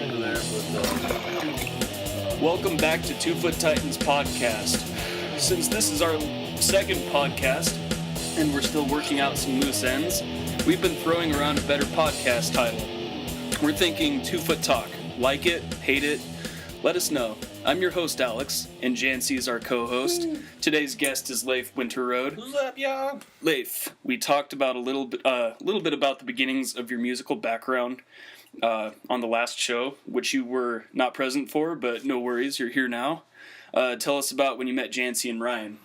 into there, but Welcome back to 2 Foot Titans podcast. Since this is our second podcast, and we're still working out some loose ends, we've been throwing around a better podcast title. We're thinking 2FootTalk. Like it, hate it, let us know. I'm your host, Alex, and Jancy is our co-host. Today's guest is Leif Winterrowd. what's up, y'all? Leif, we talked about a little bit about the beginnings of your musical background on the last show, which you were not present for, but no worries, you're here now. Tell us about when you met Jancy and Ryan.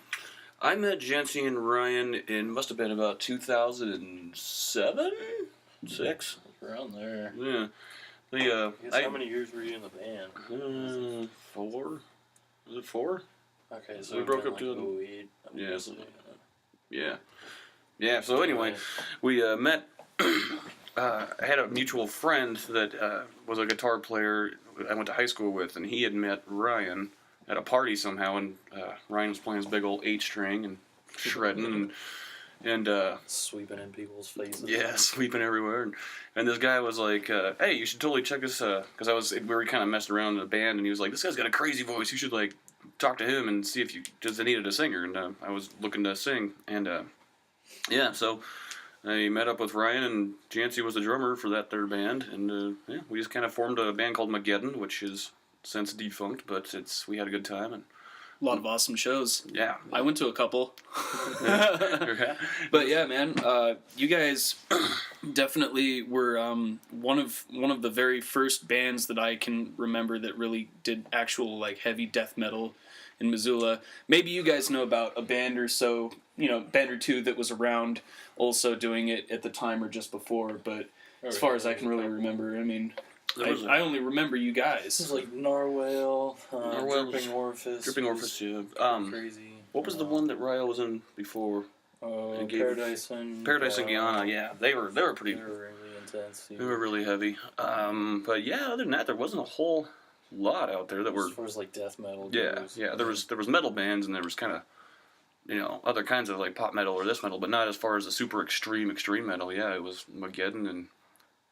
I met Jancy and Ryan in, must have been about 2007? 6? Around there. Yeah. How many years were you in the band? 4? Was it 4? Okay, so we broke up to 08. Yeah. Yeah. Yeah, so anyway, we met. I had a mutual friend that was a guitar player I went to high school with, and he had met Ryan at a party somehow, and Ryan was playing his big old 8-string and shredding and sweeping in people's faces. Yeah, sweeping everywhere. And this guy was like, hey, you should totally check this, because we were kind of messing around in the band, and he was like, this guy's got a crazy voice, you should, like, talk to him and see if you just needed a singer. And I was looking to sing, and yeah, so I met up with Ryan, and Jancy was the drummer for that third band, and yeah, we just kind of formed a band called Mageddon, which is since defunct, but we had a good time. And A lot of awesome shows. yeah. I went to a couple. But yeah, man, you guys definitely were one of the very first bands that I can remember that really did actual like heavy death metal in Missoula. Maybe you guys know about a band or so, band or two that was around also doing it at the time or just before, but as far as I can really remember, I mean, I only remember you guys. This is like Narwhal, Dripping Orifice. Dripping Orifice, yeah. Crazy. What was the one that Ryle was in before? Paradise and Guyana, yeah. They were pretty... They were really intense. They were really heavy. But yeah, other than that, there wasn't a whole lot out there that were... As far as like death metal goes. Yeah. There was metal bands, and there was kind of, other kinds of like pop metal or this metal, but not as far as the super extreme metal. Yeah, it was Mageddon and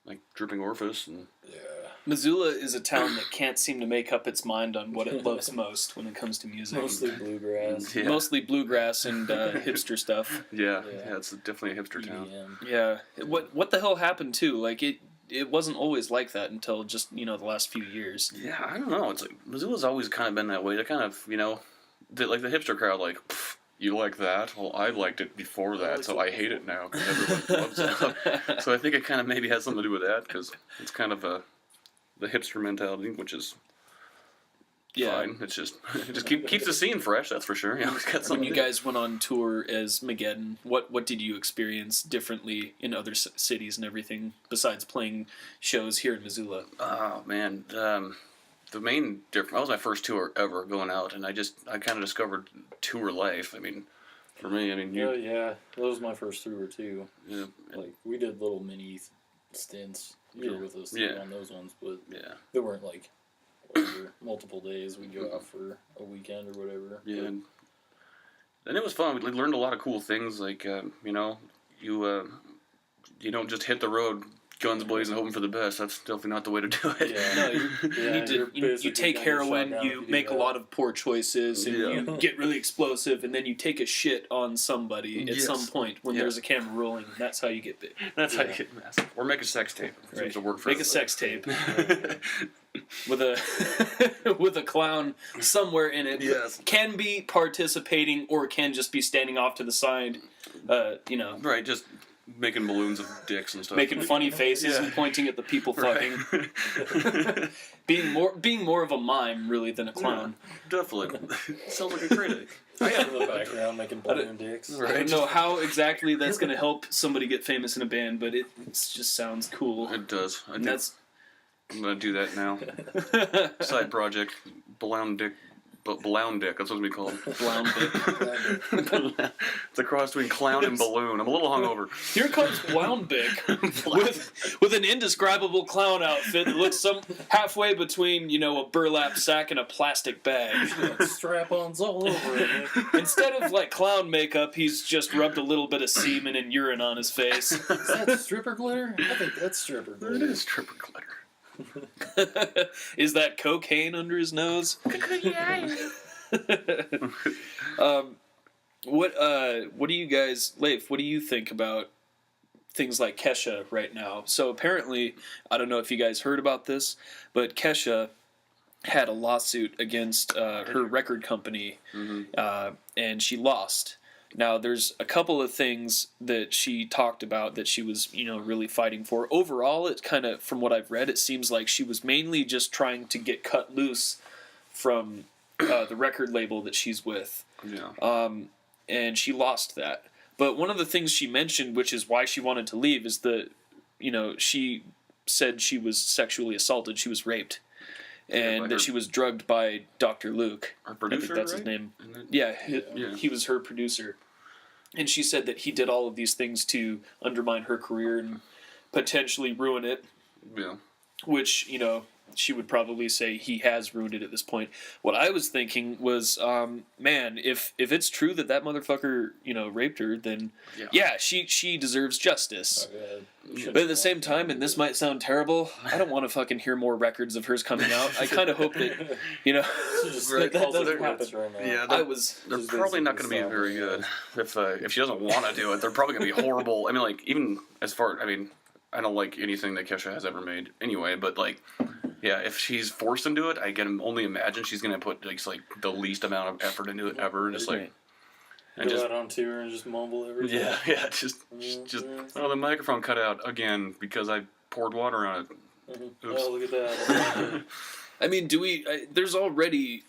like Dripping Orifice and... Yeah. Missoula is a town that can't seem to make up its mind on what it loves most when it comes to music. Mostly bluegrass. Yeah. Mostly bluegrass and hipster stuff. Yeah, it's definitely a hipster town. Yeah. What the hell happened too? Like it wasn't always like that until just, the last few years. Yeah, I don't know. It's like Missoula's always kind of been that way. They're kind of, like the hipster crowd, like, you like that? Well, I liked it before that, so I hate it now because everyone loves it. So I think it kind of maybe has something to do with that because it's kind of the hipster mentality, which is fine. It's just keeps the scene fresh, that's for sure. It's got when you guys went on tour as Mageddon, what did you experience differently in other cities and everything besides playing shows here in Missoula? Oh man, the main difference. That was my first tour ever going out, and I kind of discovered tour life. I mean, for me, yeah, that was my first tour too. Yeah, like we did little mini stints. You were with us on those ones, but they weren't like over multiple days. We'd go out for a weekend or whatever. Yeah, and it was fun. We learned a lot of cool things. Like you don't just hit the road guns blazing, hoping for the best. That's definitely not the way to do it. Yeah. No, you take heroin, you make a lot of poor choices, and you get really explosive, and then you take a shit on somebody at some point when there's a camera rolling. That's how you get big. That's how you get massive. Or make a sex tape. Right. To work for make a sex tape with a clown somewhere in it. Yes. Can be participating or can just be standing off to the side. Right. Just making balloons of dicks and stuff. Making funny faces and pointing at the people fucking. being more of a mime, really, than a clown. Yeah, definitely. Sounds like a critic. I got in the background making balloon dicks. Right. I don't know how exactly that's going to help somebody get famous in a band, but it just sounds cool. It does. I'm going to do that now. Side project. Balloon dick. Blown dick, that's what we call it. Blown dick. It's a cross between clown and balloon. I'm a little hungover. Here comes Blown dick with an indescribable clown outfit that looks halfway between, a burlap sack and a plastic bag. Strap-ons all over it. Instead of like clown makeup, he's just rubbed a little bit of semen and urine on his face. Is that stripper glitter? I think that's stripper glitter. It is stripper glitter. Is that cocaine under his nose? What do you guys, Leif, what do you think about things like Kesha right now? So apparently, I don't know if you guys heard about this, but Kesha had a lawsuit against her record company, and she lost. Now, there's a couple of things that she talked about that she was, really fighting for. Overall, it kind of, from what I've read, it seems like she was mainly just trying to get cut loose from the record label that she's with. Yeah. And she lost that. But one of the things she mentioned, which is why she wanted to leave, is that, she said she was sexually assaulted. She was raped. And that she was drugged by Dr. Luke. Our producer, I think that's right? his name. Yeah, he was her producer. And she said that he did all of these things to undermine her career and potentially ruin it. Yeah. Which, she would probably say he has ruined it at this point. What I was thinking was, man, if it's true that motherfucker, raped her, then she deserves justice. But at the same time, and this might sound terrible, I don't want to fucking hear more records of hers coming out. I kind of hope that, that doesn't happen right now. Yeah, they're probably not going to be very good. If she doesn't want to do it, they're probably going to be horrible. I mean, like, even as far, I don't like anything that Kesha has ever made anyway, but, like, yeah, if she's forced into it, I can only imagine she's going to put, like, the least amount of effort into it ever, and just, like... And go out on tour and just mumble everything. Yeah, just the microphone cut out again because I poured water on it. Oh, look at that. I mean, there's already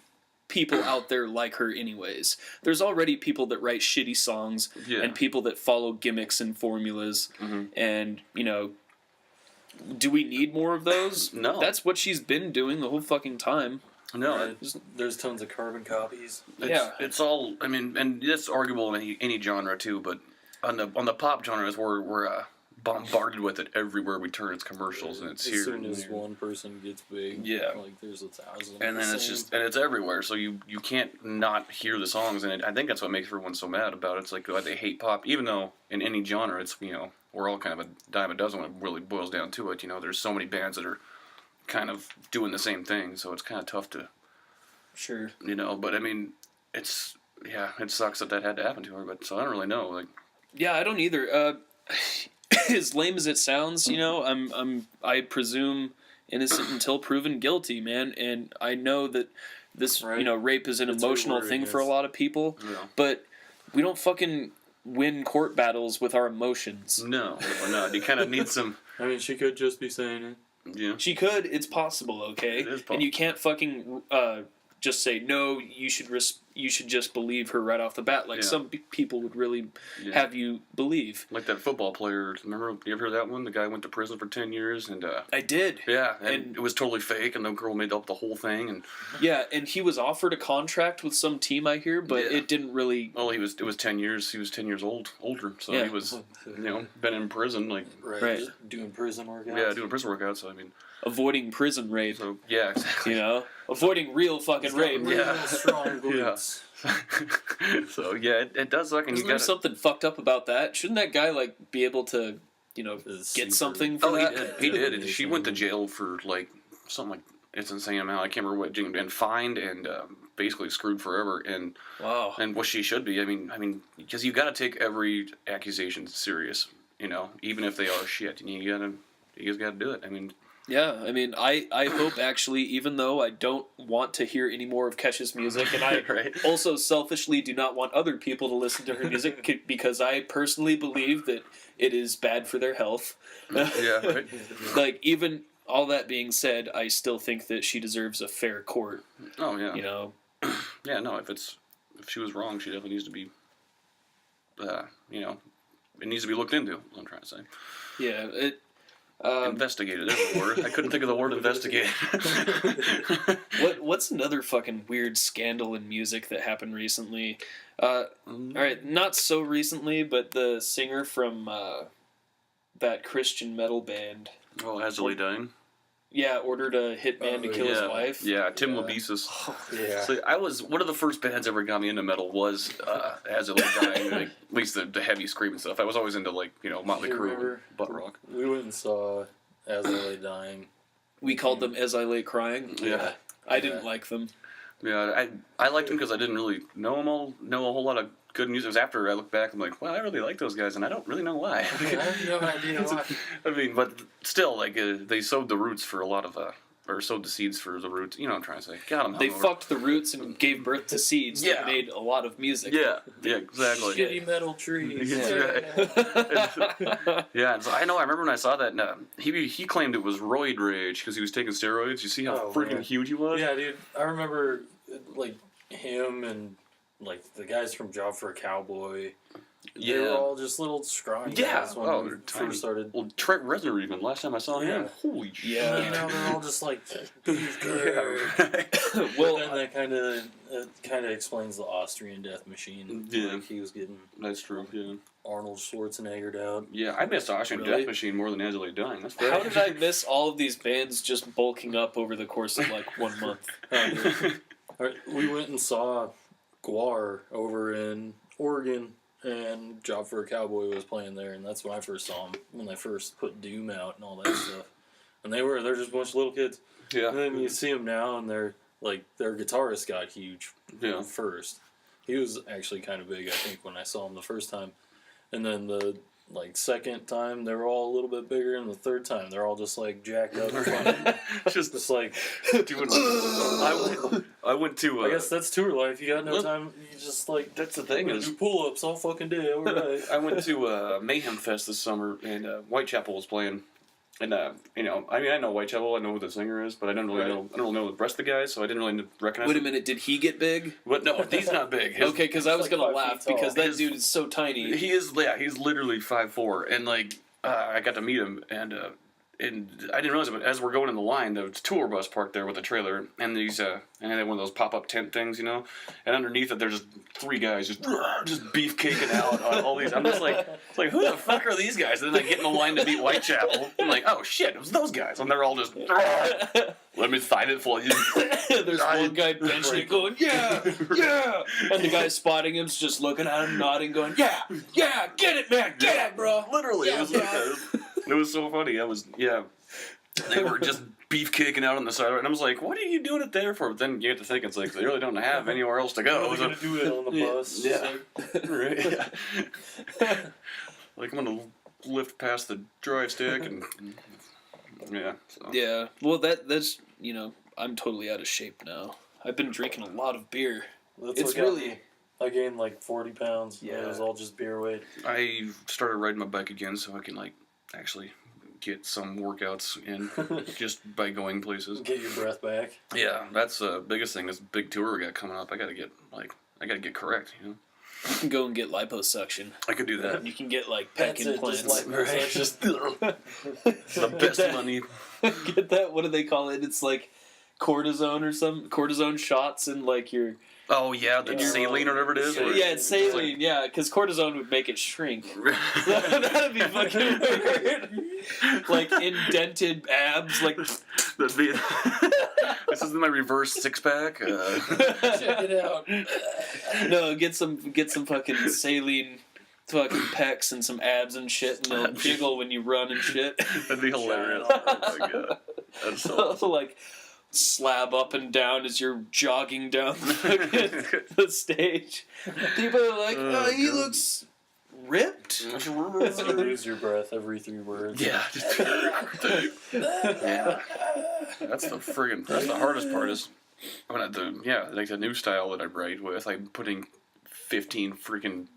people out there like her anyways. There's already people that write shitty songs and people that follow gimmicks and formulas. And, do we need more of those? No. That's what she's been doing the whole fucking time. No, there's tons of carbon copies. It's all. I mean, and it's arguable in any genre too. But on the pop genres, we're bombarded with it everywhere we turn. It's commercials and it's as here. As soon as one person gets big, like there's 1,000. And then it's everywhere. So you can't not hear the songs. And I think that's what makes everyone so mad about it. It's like they hate pop, even though in any genre, it's we're all kind of a dime a dozen when it really boils down to it. There's so many bands that are kind of doing the same thing, so it's kind of tough to... Sure. But I mean, it sucks that had to happen to her, but so I don't really know, like... Yeah, I don't either. As lame as it sounds, I presume innocent until proven guilty, man, and I know that this, rape is an emotional thing for a lot of people, but we don't fucking win court battles with our emotions. No, you kind of need some... I mean, she could just be saying it. Yeah. She could. It's possible, okay? It is possible. And you can't fucking just say, no, you should just believe her right off the bat. Like some people would really have you believe. Like that football player. Remember, you ever heard that one? The guy went to prison for 10 years. And I did. Yeah, and it was totally fake, and the girl made up the whole thing. And yeah, and he was offered a contract with some team, I hear, but it didn't really... Well, it was 10 years. He was 10 years older, so he was, been in prison. Like right. Just doing prison workouts. Yeah, doing prison workouts, so I mean... Avoiding prison rape. So, yeah, exactly. Avoiding real fucking rape. Strong glutes. So, yeah, it does suck. Isn't there something fucked up about that? Shouldn't that guy, be able to, get something for that? He did. She went to jail for, something like, it's an insane amount. I can't remember what, and fined and basically screwed forever. And wow. And what she should be. I mean, because you got to take every accusation serious, even if they are shit. And you just got to do it. I mean... Yeah, I mean, I hope actually, even though I don't want to hear any more of Kesha's music, and I also selfishly do not want other people to listen to her music because I personally believe that it is bad for their health. Yeah, right. Even all that being said, I still think that she deserves a fair court. Oh, yeah. Yeah, no, if she was wrong, she definitely needs to be, it needs to be looked into, is what I'm trying to say. Yeah, investigated. There's the word. I couldn't think of the word investigate. What's another fucking weird scandal in music that happened recently? All right, not so recently, but the singer from that Christian metal band. Oh, Azalea Dying. Yeah, ordered a hitman to kill his wife. Yeah, Tim Lebesis. Yeah. So I was one of the first bands that ever got me into metal was Azalea Dying, at least the heavy screaming stuff. I was always into Motley Crue, butt rock. We went and saw Azalea Dying We called them As I Lay Crying. Yeah. I didn't like them. Yeah, I liked them because I didn't really know a whole lot of good music. It was after I look back, I'm like, well, I really like those guys, and I don't really know why. I have no idea why. I mean, but still, like, they sowed the roots for a lot of, or sowed the seeds for the roots. You know what I'm trying to say. Got them. They fucked the roots and gave birth to seeds that made a lot of music. Yeah, exactly. Shitty metal trees. Yeah, and so I remember when I saw that, he claimed it was roid rage because he was taking steroids. You see how freaking huge he was? Yeah, dude. I remember, like, him and, like, the guys from Job for a Cowboy. They were all just little scrawny guys when we first started. Well, Trent Reznor even, last time I saw him, holy shit. Yeah, now they're all just like, well, then that kind of explains the Austrian death machine. Yeah. Like he was getting... That's true, yeah. Arnold Schwarzeneggered out. Yeah, I missed Austrian Death Machine more than Angela Dying. That's How did I miss all of these bands just bulking up over the course of, like, 1 month? We went and saw Guar over in Oregon, and Job for a Cowboy was playing there, and that's when I first saw them, when they first put Doom out and all that stuff. And they're just a bunch of little kids. Yeah. And then you see them now, and their guitarist got huge first. He was actually kind of big, I think, when I saw him the first time. And then the second time they were all a little bit bigger, and the third time they're all just like jacked up. just like doing. I went to. I guess that's tour life. You got no time. You just like that's the thing is do pull ups all fucking day. All right. I went to Mayhem Fest this summer, and Whitechapel was playing. And I know Whitechapel. I know who the singer is, but I don't really know the rest of the guys, so I didn't really recognize. Wait a minute, did he get big? But no, he's not big. Okay, because I was gonna laugh because that dude is so tiny. He is, he's literally 5'4", and I got to meet him, and I didn't realize it, but as we're going in the line, there was a tour bus parked there with a trailer, and these, and they had one of those pop-up tent things, and underneath it, there's just 3 guys just beefcaking out on all these. I'm just like, who the fuck are these guys? And then I get in the line to meet Whitechapel. I'm like, oh shit, it was those guys, and they're all just, let me find it for you. There's one guy benching it going, yeah, and the guy spotting him's just looking at him, nodding, going, yeah, get it, man, get it, bro. Literally, it was it was so funny. They were just beefcaking out on the side, and I was like, "What are you doing it there for?" But then you get to think, it's like they really don't have anywhere else to go. They're gonna do it on the bus. Yeah, right. Yeah. Like I'm gonna lift past the drive stick, and yeah. So. Yeah. Well, that's I'm totally out of shape now. I've been drinking a lot of beer. It's really. I gained like 40 pounds. Yeah. It was all just beer weight. I started riding my bike again, so I can actually get some workouts in just by going places. Get your breath back. Yeah, that's the biggest thing. This big tour we got coming up. I gotta get correct. You can go and get liposuction. I could do that. You can get pec implants. Just the best money. Get that? What do they call it? It's like cortisone or some cortisone shots in your. Oh yeah, the saline or whatever it is. Yeah, it's saline. Yeah, because cortisone would make it shrink. That'd be fucking weird. Indented abs. That'd be. This is my reverse 6-pack. Check it out. No, get some fucking saline. Fucking pecs and some abs and shit, and they'll jiggle when you run and shit. That'd be hilarious. Oh my god, that's so slab up and down as you're jogging down the stage. People are like, oh, he looks ripped. You lose your breath every 3 words. Yeah. Yeah. That's the hardest part is when the new style that I write with, I'm putting 15 freaking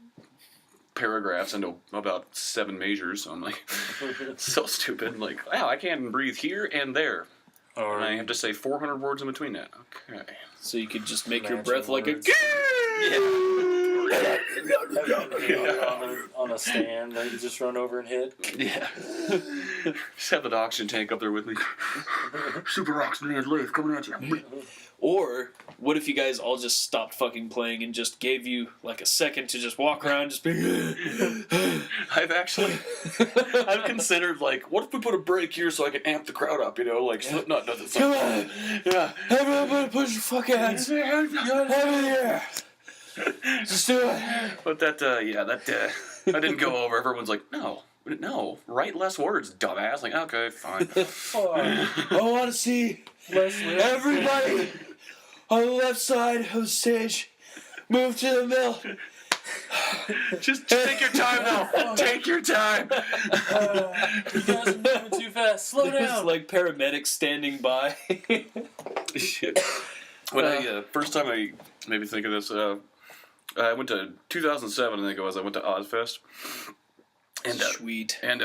paragraphs into about 7 measures. So I'm like, so stupid. I'm like, wow, I can't breathe here and there. And I have to say 400 words in between that. Okay. So you could just make your breath like a... on a stand that you just run over and hit. Yeah. Just have the oxygen tank up there with me. Super oxygenated Leif coming at you. Or what if you guys all just stopped fucking playing and just gave you a second to just walk around, just be... I've considered what if we put a break here so I can amp the crowd up, Slipknot does it. Come on, yeah, everybody put your fucking hands over here. Just do it. But that didn't go over. Everyone's like, no, No, write less words, dumbass. Like, okay, fine. I want to see everybody on the left side of the stage move to the middle. Just take your time, though. Take your time. You guys are moving too fast. Slow There's down. like paramedics standing by. Shit. When first time I maybe think of this, I went to 2007, I think it was. I went to Ozfest. And, Sweet. And,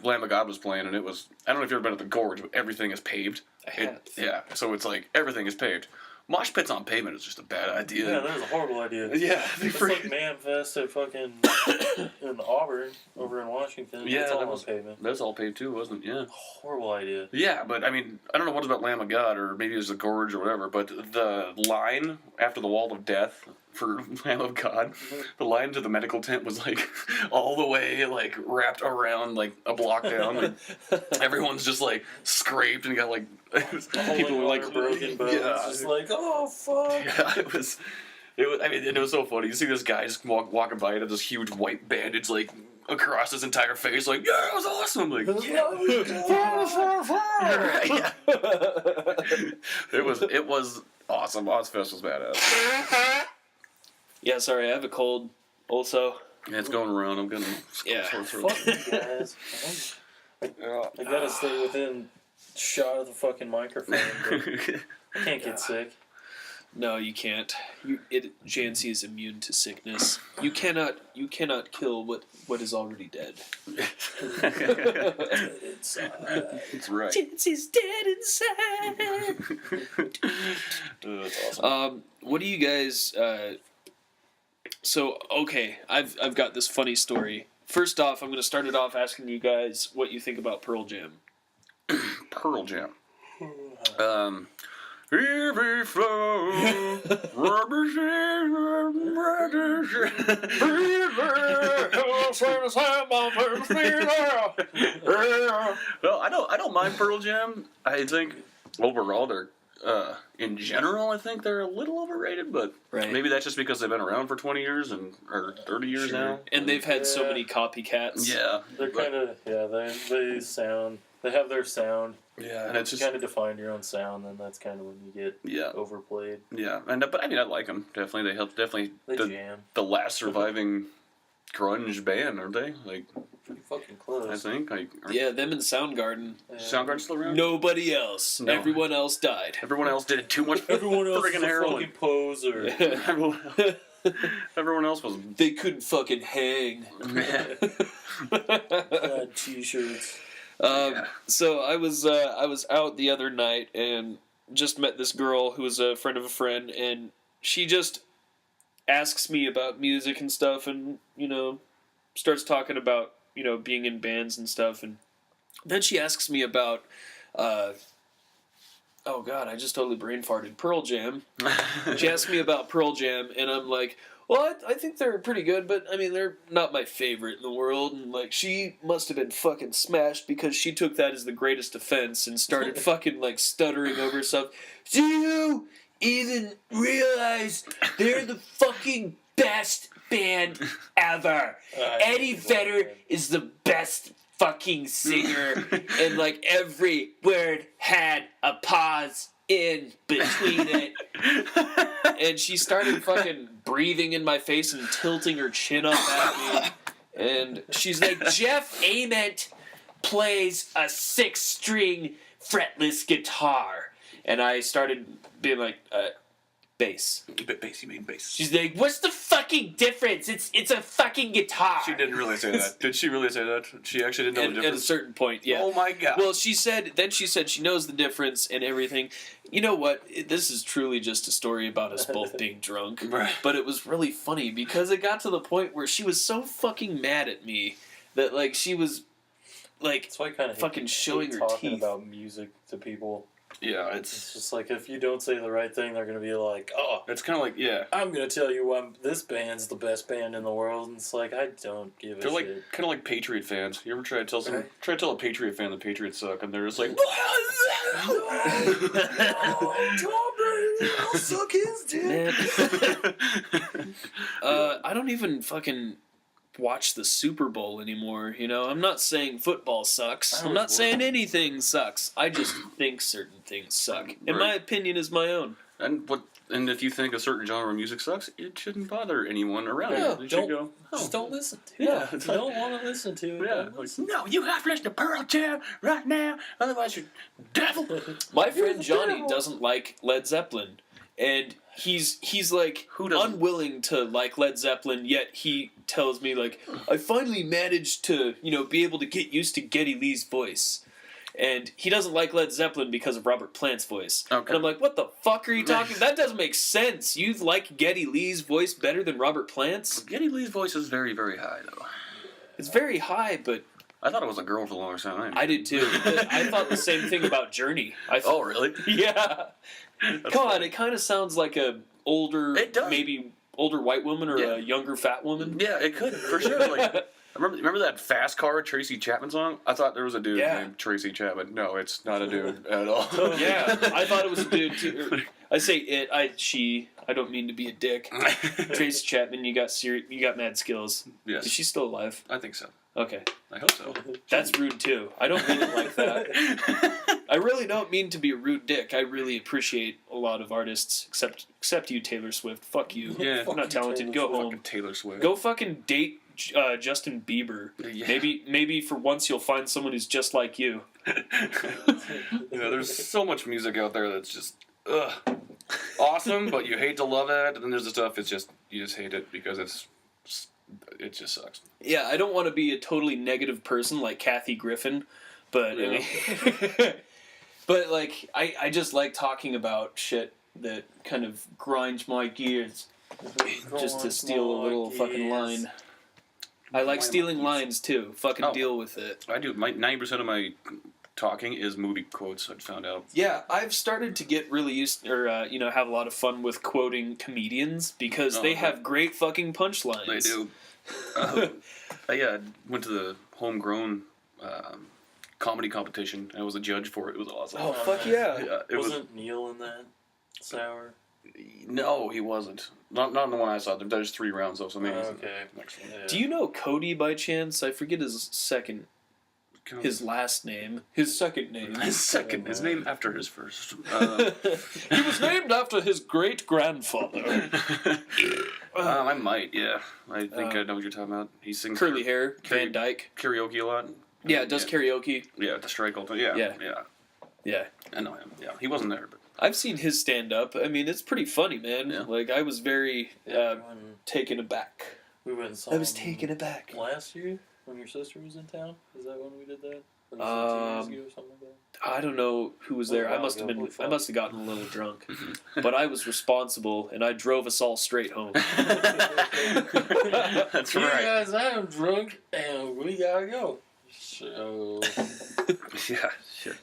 Lamb of God was playing, and it was, I don't know if you've ever been at the Gorge, but everything is paved. I have. Yeah, so it's like, everything is paved. Mosh pits on pavement is just a bad idea. Yeah, that was a horrible idea. Yeah. It's like Manfest at fucking in Auburn, over in Washington. Yeah, it's all that on was pavement. That's all paved too, wasn't it? Yeah. Horrible idea. Yeah, but I mean, I don't know what it's about Lamb of God, or maybe it was the Gorge or whatever, but the line after the Wall of Death for Lamb of God, the line to the medical tent was like all the way like wrapped around like a block down. Like, everyone's just like scraped and got like people were like broken bones. yeah, Just like, oh fuck. yeah, it was. I mean, it was so funny. You see this guy just walking by and had this huge white bandage like across his entire face, like, yeah, it was awesome. I'm like, yeah. It was awesome. Ozfest was badass. Yeah, sorry, I have a cold. Also, Yeah, it's going around. I'm gonna. Yeah. Fuck you guys. I gotta stay within shot of the fucking microphone. But I can't get sick. no, you can't. Jancy is immune to sickness. You cannot kill what is already dead. It's That's right. Jancy's dead inside. That's awesome. What do you guys? So okay, I've got this funny story. First off, I'm going to start it off asking you guys what you think about Pearl Jam. Pearl Jam. Heavy flow, rubber Well, I don't mind Pearl Jam. I think overall they're in general I think they're a little overrated, but Right. maybe that's just because they've been around for 20 years or 30 years now. And they've had so many copycats. Yeah. They're kind of they sound. They have their sound. Yeah, and And it's it's just kind of define your own sound, and that's kind of when you get yeah. overplayed. Yeah, and but I mean I like them definitely. They help definitely They the, jam. the last surviving grunge band, aren't they? Like Pretty fucking close. I think like Yeah, them and Soundgarden. Soundgarden still around? Nobody else. No. Everyone else died. Everyone else did too much Everyone else is friggin' a heroin. fucking poser. Everyone else was They couldn't fucking hang. Bad t-shirts. Yeah. So I was out the other night and just met this girl who was a friend of a friend, and she just asks me about music and stuff, and starts talking about being in bands and stuff, and then she asks me about oh god, I just totally brain farted. Pearl Jam. She asked me about Pearl Jam, and I'm like, well, I think they're pretty good, but I mean, they're not my favorite in the world. And like, she must have been fucking smashed because she took that as the greatest offense and started fucking like stuttering over stuff. Do you even realize they're the fucking best band ever? Eddie Vedder is the best fucking singer, and like every word had a pause in between it. And she started fucking breathing in my face and tilting her chin up at me. And she's like, Jeff Ament plays a 6-string fretless guitar. And I started being like, bass. Bass, you mean bass. She's like, what's the fucking difference? It's a fucking guitar. She didn't really say that. Did she really say that? She actually didn't know the At a difference? certain point, yeah. Oh my god. Well, she said she knows the difference and everything. You know what? This is truly just a story about us both being drunk. Right. But it was really funny because it got to the point where she was so fucking mad at me that like she was like That's why I kind of fucking showing her talking teeth. about music to people. Yeah, It's just like if you don't say the right thing, they're gonna be like, "Oh, it's kind of like, yeah. I'm gonna tell you why this band's the best band in the world." And it's like I don't give a They're like shit. kind of like Patriot fans. You ever try to tell a Patriot fan the Patriots suck, and they're just like, Tom Brady, I'll suck his dick. Man. I don't even fucking watch the Super Bowl anymore. You know, I'm not saying football sucks. I'm not saying anything sucks. I just think certain things suck, and my opinion is my own. And if you think a certain genre of music sucks, it shouldn't bother anyone around you. You should go, just don't listen to it. Yeah. If you don't want to listen to it, don't listen. No, you have to listen to Pearl Jam right now, otherwise you're devil. My friend Johnny doesn't like Led Zeppelin, and he's like unwilling to like Led Zeppelin, yet he tells me like, I finally managed to, you know, be able to get used to Geddy Lee's voice. And he doesn't like Led Zeppelin because of Robert Plant's voice. Okay. And I'm like, what the fuck are you talking? That doesn't make sense. You like Geddy Lee's voice better than Robert Plant's? Geddy Lee's voice is very, very high, though. It's very high, but... I thought it was a girl for the longest time. I did, too. I thought the same thing about Journey. Oh, really? Yeah. God, it kind of sounds like a older, maybe older white woman or a younger fat woman. Yeah, it could, for sure. Like... Remember that Fast Car Tracy Chapman song? I thought there was a dude named Tracy Chapman. No, it's not a dude at all. Yeah, I thought it was a dude too. I say it, she. I don't mean to be a dick. Tracy Chapman, you got mad skills. Yes. Is she still alive? I think so. Okay. I hope so. That's rude too. I don't mean it like that. I really don't mean to be a rude dick. I really appreciate a lot of artists, except you, Taylor Swift. Fuck you. Yeah. You're not talented. Go home. Fucking Taylor Swift. Go fucking date Justin Bieber. Yeah. Maybe for once you'll find someone who's just like you. There's so much music out there that's just awesome, but you hate to love it. And then there's the stuff you just hate it because it just sucks. Yeah, I don't want to be a totally negative person like Kathy Griffin, but but like I just like talking about shit that kind of grinds my gears. Just to steal a little fucking line. I like stealing lines too. Fucking deal with it. I do. 90% of my talking is movie quotes. I've found out. Yeah, I've started to get really used, or have a lot of fun with quoting comedians because they have great fucking punchlines. They do. I went to the homegrown comedy competition. I was a judge for it. It was awesome. Oh fuck yeah! Wasn't Neil in that sour? No, he wasn't. Not in the one I saw. There's 3 rounds though, so maybe. Okay. Next one. Yeah. Do you know Cody by chance? I forget his last name. His second name. His name after his first. He was named after his great grandfather. I might. Yeah, I think I know what you're talking about. He sings curly hair, Van Dyke, karaoke a lot. Yeah, does karaoke. Yeah, the strike all the time. Yeah. I know him. Yeah, he wasn't there, but. I've seen his stand-up. I mean, it's pretty funny, man. Yeah. Like, I was very taken aback. We went and saw I was taken aback. Last year, when your sister was in town? Is that when we did that? Or was it 2 years ago or something like that? I don't know who was there. I must have gotten a little drunk. But I was responsible, and I drove us all straight home. That's right. You guys, I am drunk, and we gotta go. So... yeah, shit.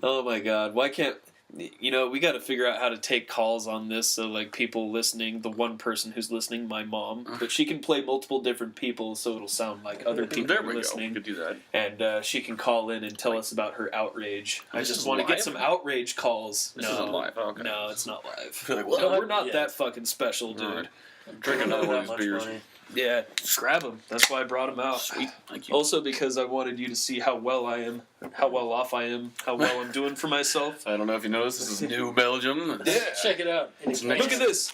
Oh my god, why can't... we gotta figure out how to take calls on this so, like, people listening, the one person who's listening, my mom, but she can play multiple different people so it'll sound like other people are listening. There we go, we could do that. And she can call in and tell us about her outrage. I just want to get some outrage calls. This isn't live? Oh, okay. No, it's not live. Like, well, no, we're not that fucking special, dude. Right. Drink another one of these beers. Money. Yeah, grab them. That's why I brought them out. Sweet. Thank you. Also because I wanted you to see how well I am, how well off I am, how well I'm doing for myself. I don't know if you noticed, this is New Belgium. Yeah. Check it out. Look at this.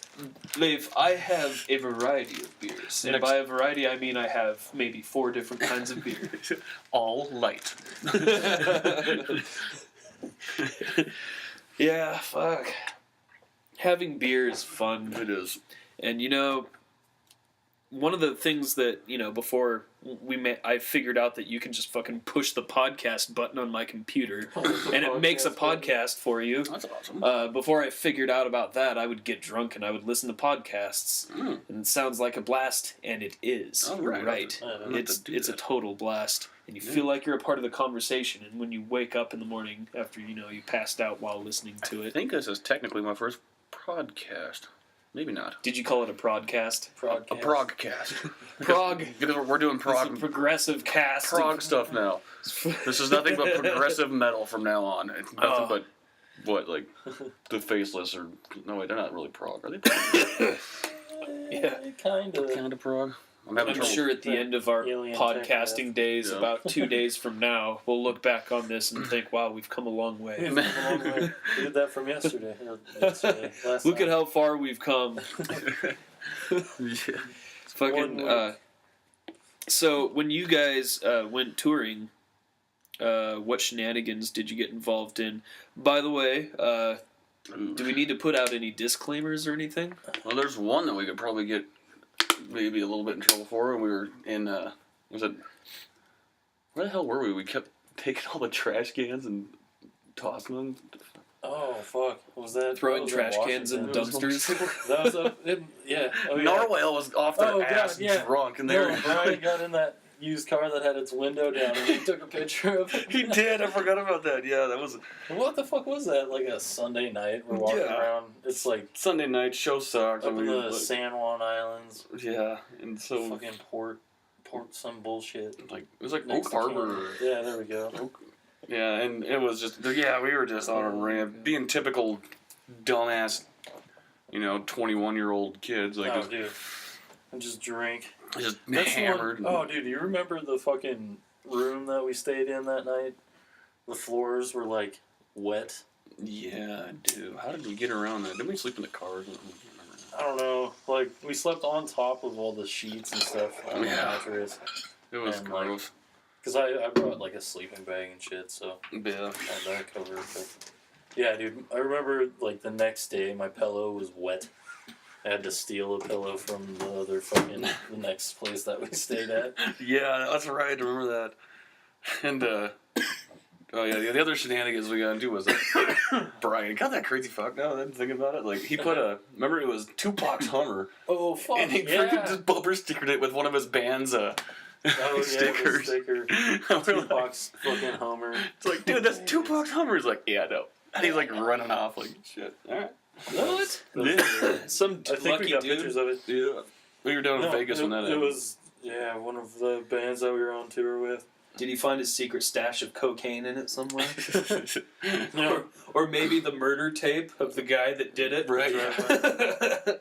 Leif, I have a variety of beers. And by a variety, I mean I have maybe 4 different kinds of beer. All light. Yeah, fuck. Having beer is fun. It is. And one of the things that, before I figured out that you can just fucking push the podcast button on my computer and it makes a podcast for you. That's awesome. Before I figured out about that, I would get drunk and I would listen to podcasts. And it sounds like a blast, and it is. Oh, You're right. It's a total blast. And you feel like you're a part of the conversation. And when you wake up in the morning after, you passed out while listening to it. I think this is technically my first podcast. Maybe not. Did you call it a progcast? A progcast. Prog. We're doing prog. It's a progressive cast. Prog stuff now. This is nothing but progressive metal from now on. It's nothing but, what, like, the Faceless or... No, wait, they're not really prog, are they? Yeah, kind of. Kind of prog. I'm having I'm trouble. sure at the end of our Alien podcasting days, Yeah. about 2 days from now, we'll look back on this and think, wow, we've come a long way. We've come a long way. We did that from yesterday. Last Look at night. how far we've come. Yeah. Fucking. So when you guys went touring, what shenanigans did you get involved in? By the way, do we need to put out any disclaimers or anything? Well, there's one that we could probably get maybe a little bit in trouble for, and we were in, was it, where the hell were we? We kept taking all the trash cans and tossing them. Oh fuck! Was that Throwing that was trash in cans in Washington? dumpsters. That was up. Yeah. Oh, yeah. Narwhal was off their Oh, God, ass yeah. drunk, and they were... No, Brian got in that used car that had its window down, and he took a picture of it. He did, I forgot about that. Yeah, that was What the fuck was that? Like a Sunday night? We're walking Yeah. around. It's like Sunday night, show sucked. up and in we the were like, San Juan Islands. yeah, and so... Fucking port, some bullshit. Like, it was like Next Oak to Harbor. Canada. Yeah, there we go. Yeah, and it was just, yeah, we were just on a rant, being typical dumbass, 21-year-old kids, like, Oh, dude. And just drink. just That's the one- hammered. Oh, dude, do you remember the fucking room that we stayed in that night? The floors were like wet. Yeah, I do. How did we get around that? Didn't we sleep in the car? I don't remember. I don't know. Like, we slept on top of all the sheets and stuff on the Yeah. mattress. It was And, like, gross. Because I brought like a sleeping bag and shit, so Yeah. I had that covered. But yeah, dude, I remember like the next day my pillow was wet. I had to steal a pillow from the other fucking the next place that we stayed at. Yeah, that's right. I remember that. And, oh yeah, the other shenanigans we got into was Brian got that crazy fuck now. I didn't think about it. Like, he put remember it was Tupac's Hummer, Oh fuck! and he freaking just bumper stickered it with one of his band's Oh, yeah, stickers. the sticker. We're like- Tupac's fucking Hummer. It's like, dude, that's Tupac's Hummer. He's like, yeah, no. And he's like running off, like, shit. All right. What? Yeah. Some I think we lucky got dude. pictures of it. Yeah. We were down in No, Vegas when that it happened. was one of the bands that we were on tour with. Did he find his secret stash of cocaine in it somewhere? No, Or maybe the murder tape of the guy that did it? Right.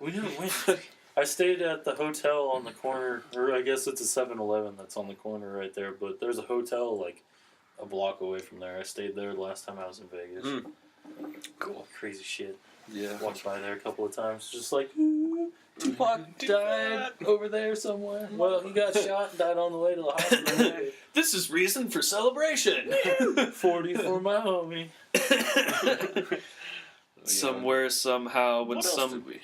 we never went. I stayed at the hotel on the corner, or I guess it's a 7-Eleven that's on the corner right there. But there's a hotel like a block away from there. I stayed there the last time I was in Vegas. Mm. Cool. Crazy shit. Yeah. Walked by there a couple of times, just like ooh, Tupac died over there somewhere. Well, he got shot and died on the way to the hospital. This is reason for celebration. 40 for my homie. Somewhere, somehow, when What else some... did we? I'm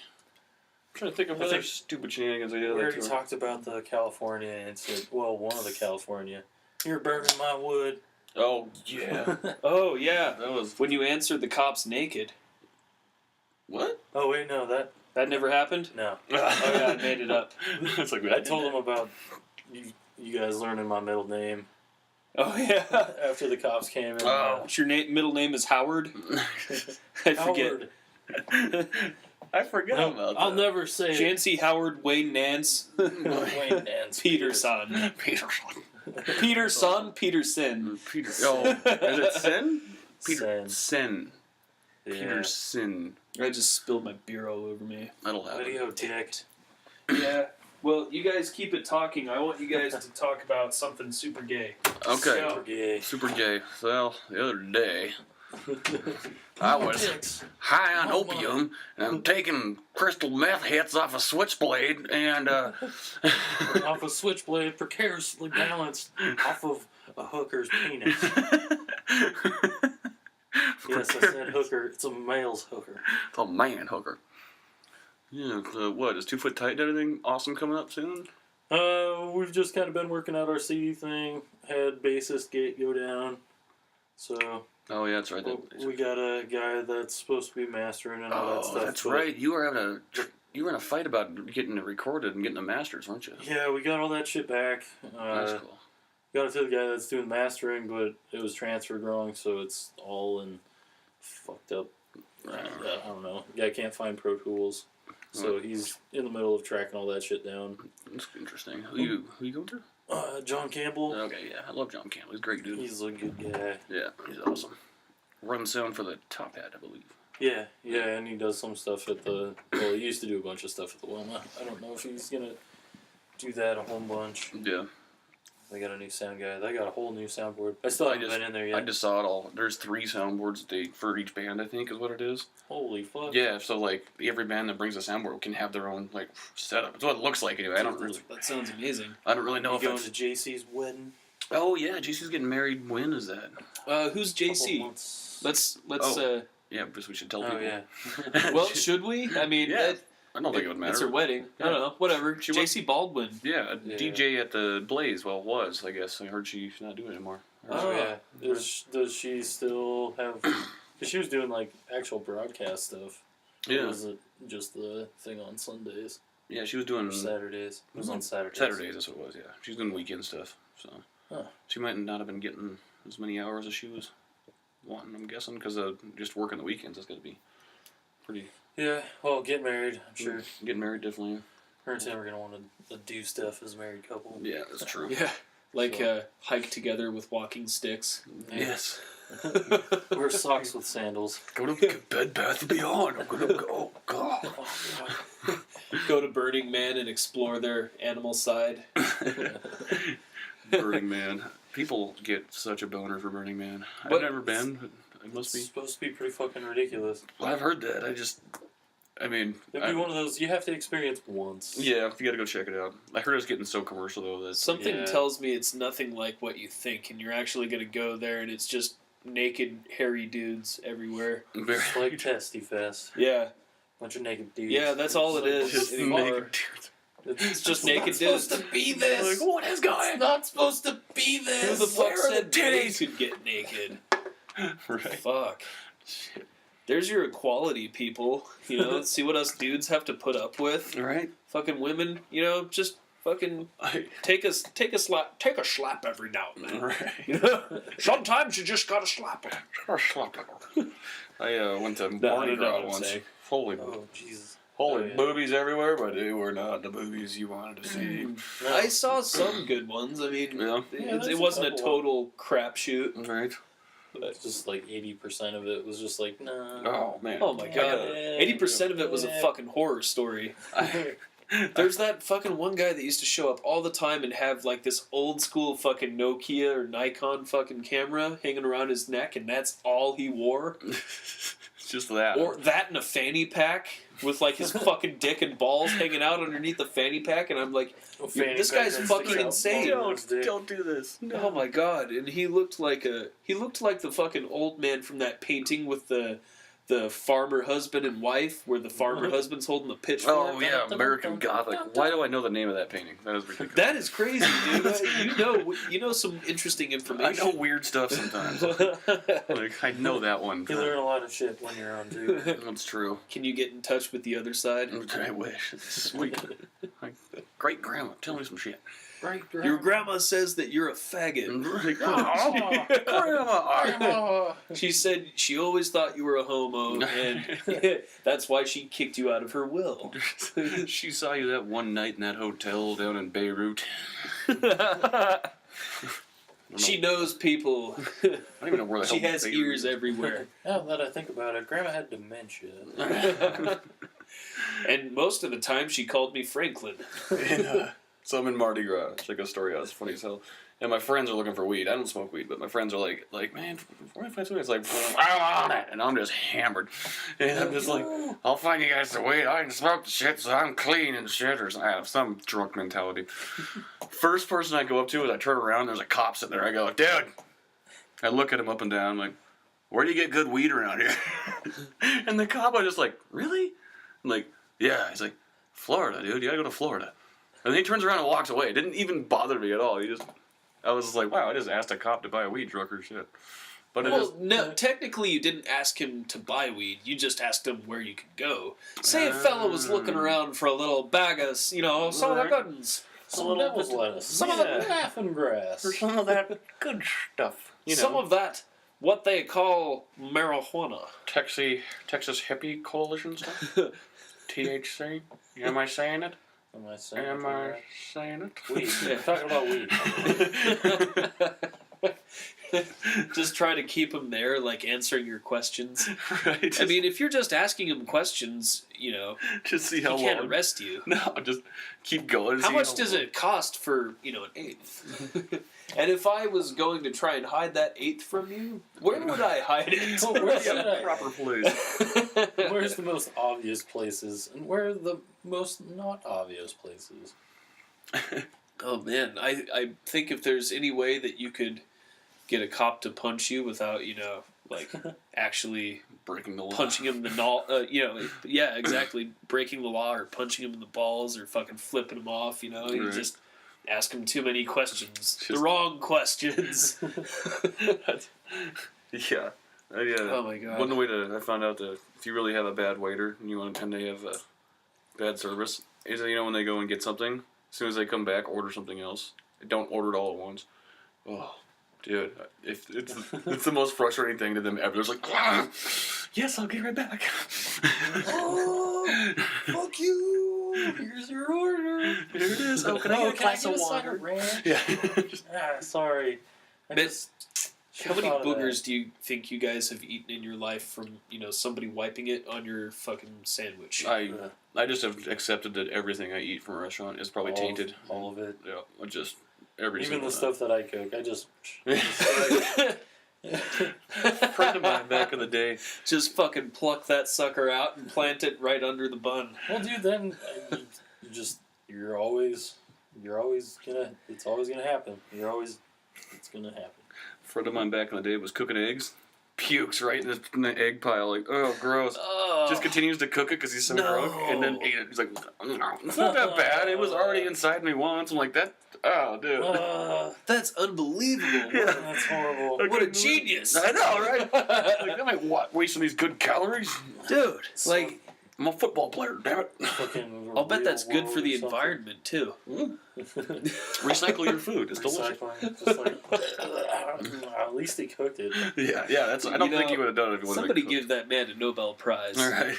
trying to think of I other think- stupid shenanigans we did. We on that already tour. talked about the California incident. Well, one of the California. You're burning my wood. Oh, yeah. Oh, yeah. That was... When you answered the cops naked. What? Oh wait, no, That never happened? no. Oh, yeah, I made it up. It's like, I told him about you guys learning my middle name Oh, yeah. after the cops came in. Oh. What's your middle name is Howard? I forget. Howard. I forgot No, about that. I'll never say it. Jancy Howard Wayne Nance. Wayne Nance Peterson. Peterson. Peterson? Peterson. Peter. Oh, is it Sin? Sen. Sin. Yeah. Peterson. I just spilled my beer all over me. That'll happen. Video dick. Yeah. Well, you guys keep it talking. I want you guys to talk about something super gay. Okay. So- Yeah. Super gay. Well, the other day, I was Dicks. high on opium, and I'm taking crystal meth hits off a switchblade, and Off a switchblade, precariously balanced off of a hooker's penis. Yes, I said hooker. It's a male's hooker. It's a man hooker. Yeah, so what, is 2 Foot Tight and everything awesome coming up soon? We've just kind of been working out our CD thing. Had bassist Gate go down. So Oh, yeah, that's right. we got a guy that's supposed to be mastering and all that Oh, stuff. that's but right. You were in a fight about getting it recorded and getting the masters, weren't you? Yeah, we got all that shit back. That's cool. Got it to the guy that's doing the mastering, but it was transferred wrong, so it's all in fucked up. Right. I don't know. Guy can't find Pro Tools, so he's in the middle of tracking all that shit down. That's interesting. Who you going to? John Campbell. Okay, yeah, I love John Campbell. He's a great dude. He's a good guy. Yeah, he's awesome. Run sound for the Top Hat, I believe. Yeah, and he does some stuff at the. Well, he used to do a bunch of stuff at the Wilma. I don't know if he's gonna do that a whole bunch. Yeah. They got a new sound guy. They got a whole new soundboard. I still haven't been in there yet. I just saw it all. There's 3 soundboards for each band, I think, is what it is. Holy fuck. Yeah, so, like, every band that brings a soundboard can have their own, like, setup. It's what it looks like, anyway. That sounds amazing. I don't really know You if going it's... to JC's wedding? Oh, yeah, JC's getting married. When is that? Who's JC? Let's Yeah, but we should tell Oh, people. yeah. well, should we? I mean, Yeah. I don't think it would matter. It's her wedding. Yeah. I don't know. Whatever. She JC Baldwin. Yeah, a DJ at the Blaze. Well, was, I guess. I heard she's not doing it anymore. Oh, yeah. Does she still have... Because she was doing, like, actual broadcast stuff. Yeah. Or was it just the thing on Sundays? Yeah, she was doing... Or Saturdays. It was on Saturdays. Saturdays, that's what it was, yeah. She's doing weekend stuff, so... Huh. She might not have been getting as many hours as she was wanting, I'm guessing, because just working the weekends is going to be pretty... Yeah, well, get married, I'm sure. Getting married, definitely. Her and Tim are going to want to do stuff as a married couple. Yeah, that's true. Yeah. Like hike together with walking sticks. Yes. Wear socks with sandals. Go to Bed Bath & Beyond. I'm going to go. God. Go to Burning Man and explore their animal side. Burning Man. People get such a boner for Burning Man. I've But- never been, but it must be. It's supposed to be pretty fucking ridiculous. Well, I've heard that. It'd be one of those you have to experience once. Yeah, you got to go check it out. I heard it's getting so commercial though that Something tells me it's nothing like what you think, and you're actually going to go there, and it's just naked, hairy dudes everywhere. It's like Testy Fest. Yeah. Bunch of naked dudes. Yeah, that's all it is just anymore. naked dudes. It's just naked dudes. supposed to be this. Like, what is going? It's not supposed to be Who this. the fuck Where are said the titties? they could get naked? Right. Fuck. There's your equality, people. You know, see what us dudes have to put up with. Right. Fucking women, you know, just fucking take a slap every now and then. Right. You know? Sometimes you just gotta slap them. I went to No, I Mardi don't know Gras what I'm once. saying. Holy, Oh, Jesus. holy Oh, yeah. boobies everywhere, but they were not the boobies you wanted to see. No. I saw some good ones. I mean, Yeah. it wasn't a total crapshoot. Right. But just like 80% of it was just like, nah. Oh man. Oh my god. 80% of it was a fucking horror story. There's that fucking one guy that used to show up all the time and have like this old school fucking Nokia or Nikon fucking camera hanging around his neck, and that's all he wore. It's just that. Or that in a fanny pack with like his fucking dick and balls hanging out underneath the fanny pack, and I'm like, this guy's fucking insane. Don't do this. Oh my god! And he looked like the fucking old man from that painting with the farmer husband and wife, where the farmer husband's holding the pitchfork. Oh yeah, American Gothic. Why do I know the name of that painting? That is ridiculous. That is crazy, dude. You know some interesting I information. know weird stuff sometimes. Like I know that one. You learn a lot of shit when you're on too. That's true. Can you get in touch with the other side? I wish. It's sweet. My great grandma, tell me some shit. Your grandma says that you're a faggot. Grandma. She said she always thought you were a homo, and that's why she kicked you out of her will. She saw you that one night in that hotel down in Beirut. She knows people. I don't even know where the hell She has Beirut ears is. everywhere. Now that I think about it, Grandma had dementia. And most of the time she called me Franklin. So I'm in Mardi Gras. Check a story out. It's funny as hell. And my friends are looking for weed. I don't smoke weed, but my friends are like, man, where do I find some weed? It's like, I want it. And I'm just hammered. And I'm just like, I'll find you guys the weed. I can smoke the shit, so I'm clean and shit. Or I have some drunk mentality. First person I go up to is I turn around, there's a cop sitting there. I go, dude. I look at him up and down. I'm like, where do you get good weed around here? And the cop was just like, really? I'm like, yeah. He's like, Florida, dude. You gotta go to Florida. And then he turns around and walks away. It didn't even bother me at all. I was like, wow, I just asked a cop to buy a weed truck or shit. But no, technically you didn't ask him to buy weed. You just asked him where you could go. Say a fella was looking around for a little bag of, some of the guns. Some of that was lettuce. Some of that laughing grass. or some of that good stuff. Some of that, what they call marijuana. Texas hippie coalition stuff? THC? Am I saying it? Am I saying Am I saying it? Weed. Yeah, talking about weed. Just try to keep him there, like answering your questions. Right. I mean, if you're just asking him questions, just see how he can't long. arrest you. No, just keep going. How much does it cost for, an eighth? And if I was going to try and hide that eighth from you, where would I hide it? Well, where should I? Proper place. Where's the most obvious places, and where are the most not obvious places? Oh man, I think if there's any way that you could get a cop to punch you without, actually Breaking the law. punching him in the yeah, exactly, breaking the law or punching him in the balls or fucking flipping him off, you Right. just ask him too many questions, the wrong questions. Yeah. Oh my god. One way I found out that if you really have a bad waiter and you want to tend to have bad service is that, when they go and get something, as soon as they come back, order something else. Don't order it all at once. Oh, dude, it's the most frustrating thing to them ever. It's like, yes, I'll get right back. Oh, fuck you! Here's your order. Here it is. Oh, can I get a glass of water? Ranch? Yeah. Sorry. How many boogers do you think you guys have eaten in your life from, somebody wiping it on your fucking sandwich? I just have accepted that everything I eat from a restaurant is probably tainted. All of it. Yeah, just every Even the single stuff that I cook, I just... friend of mine back in the day. Just fucking pluck that sucker out and plant it right under the bun. Well, dude, then you're always gonna, it's always gonna happen. It's gonna happen. A friend of mine back in the day was cooking eggs. Pukes right in the egg pile, like, oh, gross. Oh. Just continues to cook it because he's so drunk, and then ate it. He's like, it's not that bad. It was already inside me once. I'm like, dude. That's unbelievable. Yeah. That's horrible. What a genius. I know, right? Like, am I wasting these good calories? Dude, like, I'm a football player, damn it. Fucking I'll bet that's good for the real world environment, too. Recycle your food. It's delicious. Recycling. Just like, at least he cooked it. Yeah. That's. I don't think he would have done it if it wasn't. Somebody give that man a Nobel Prize. All right.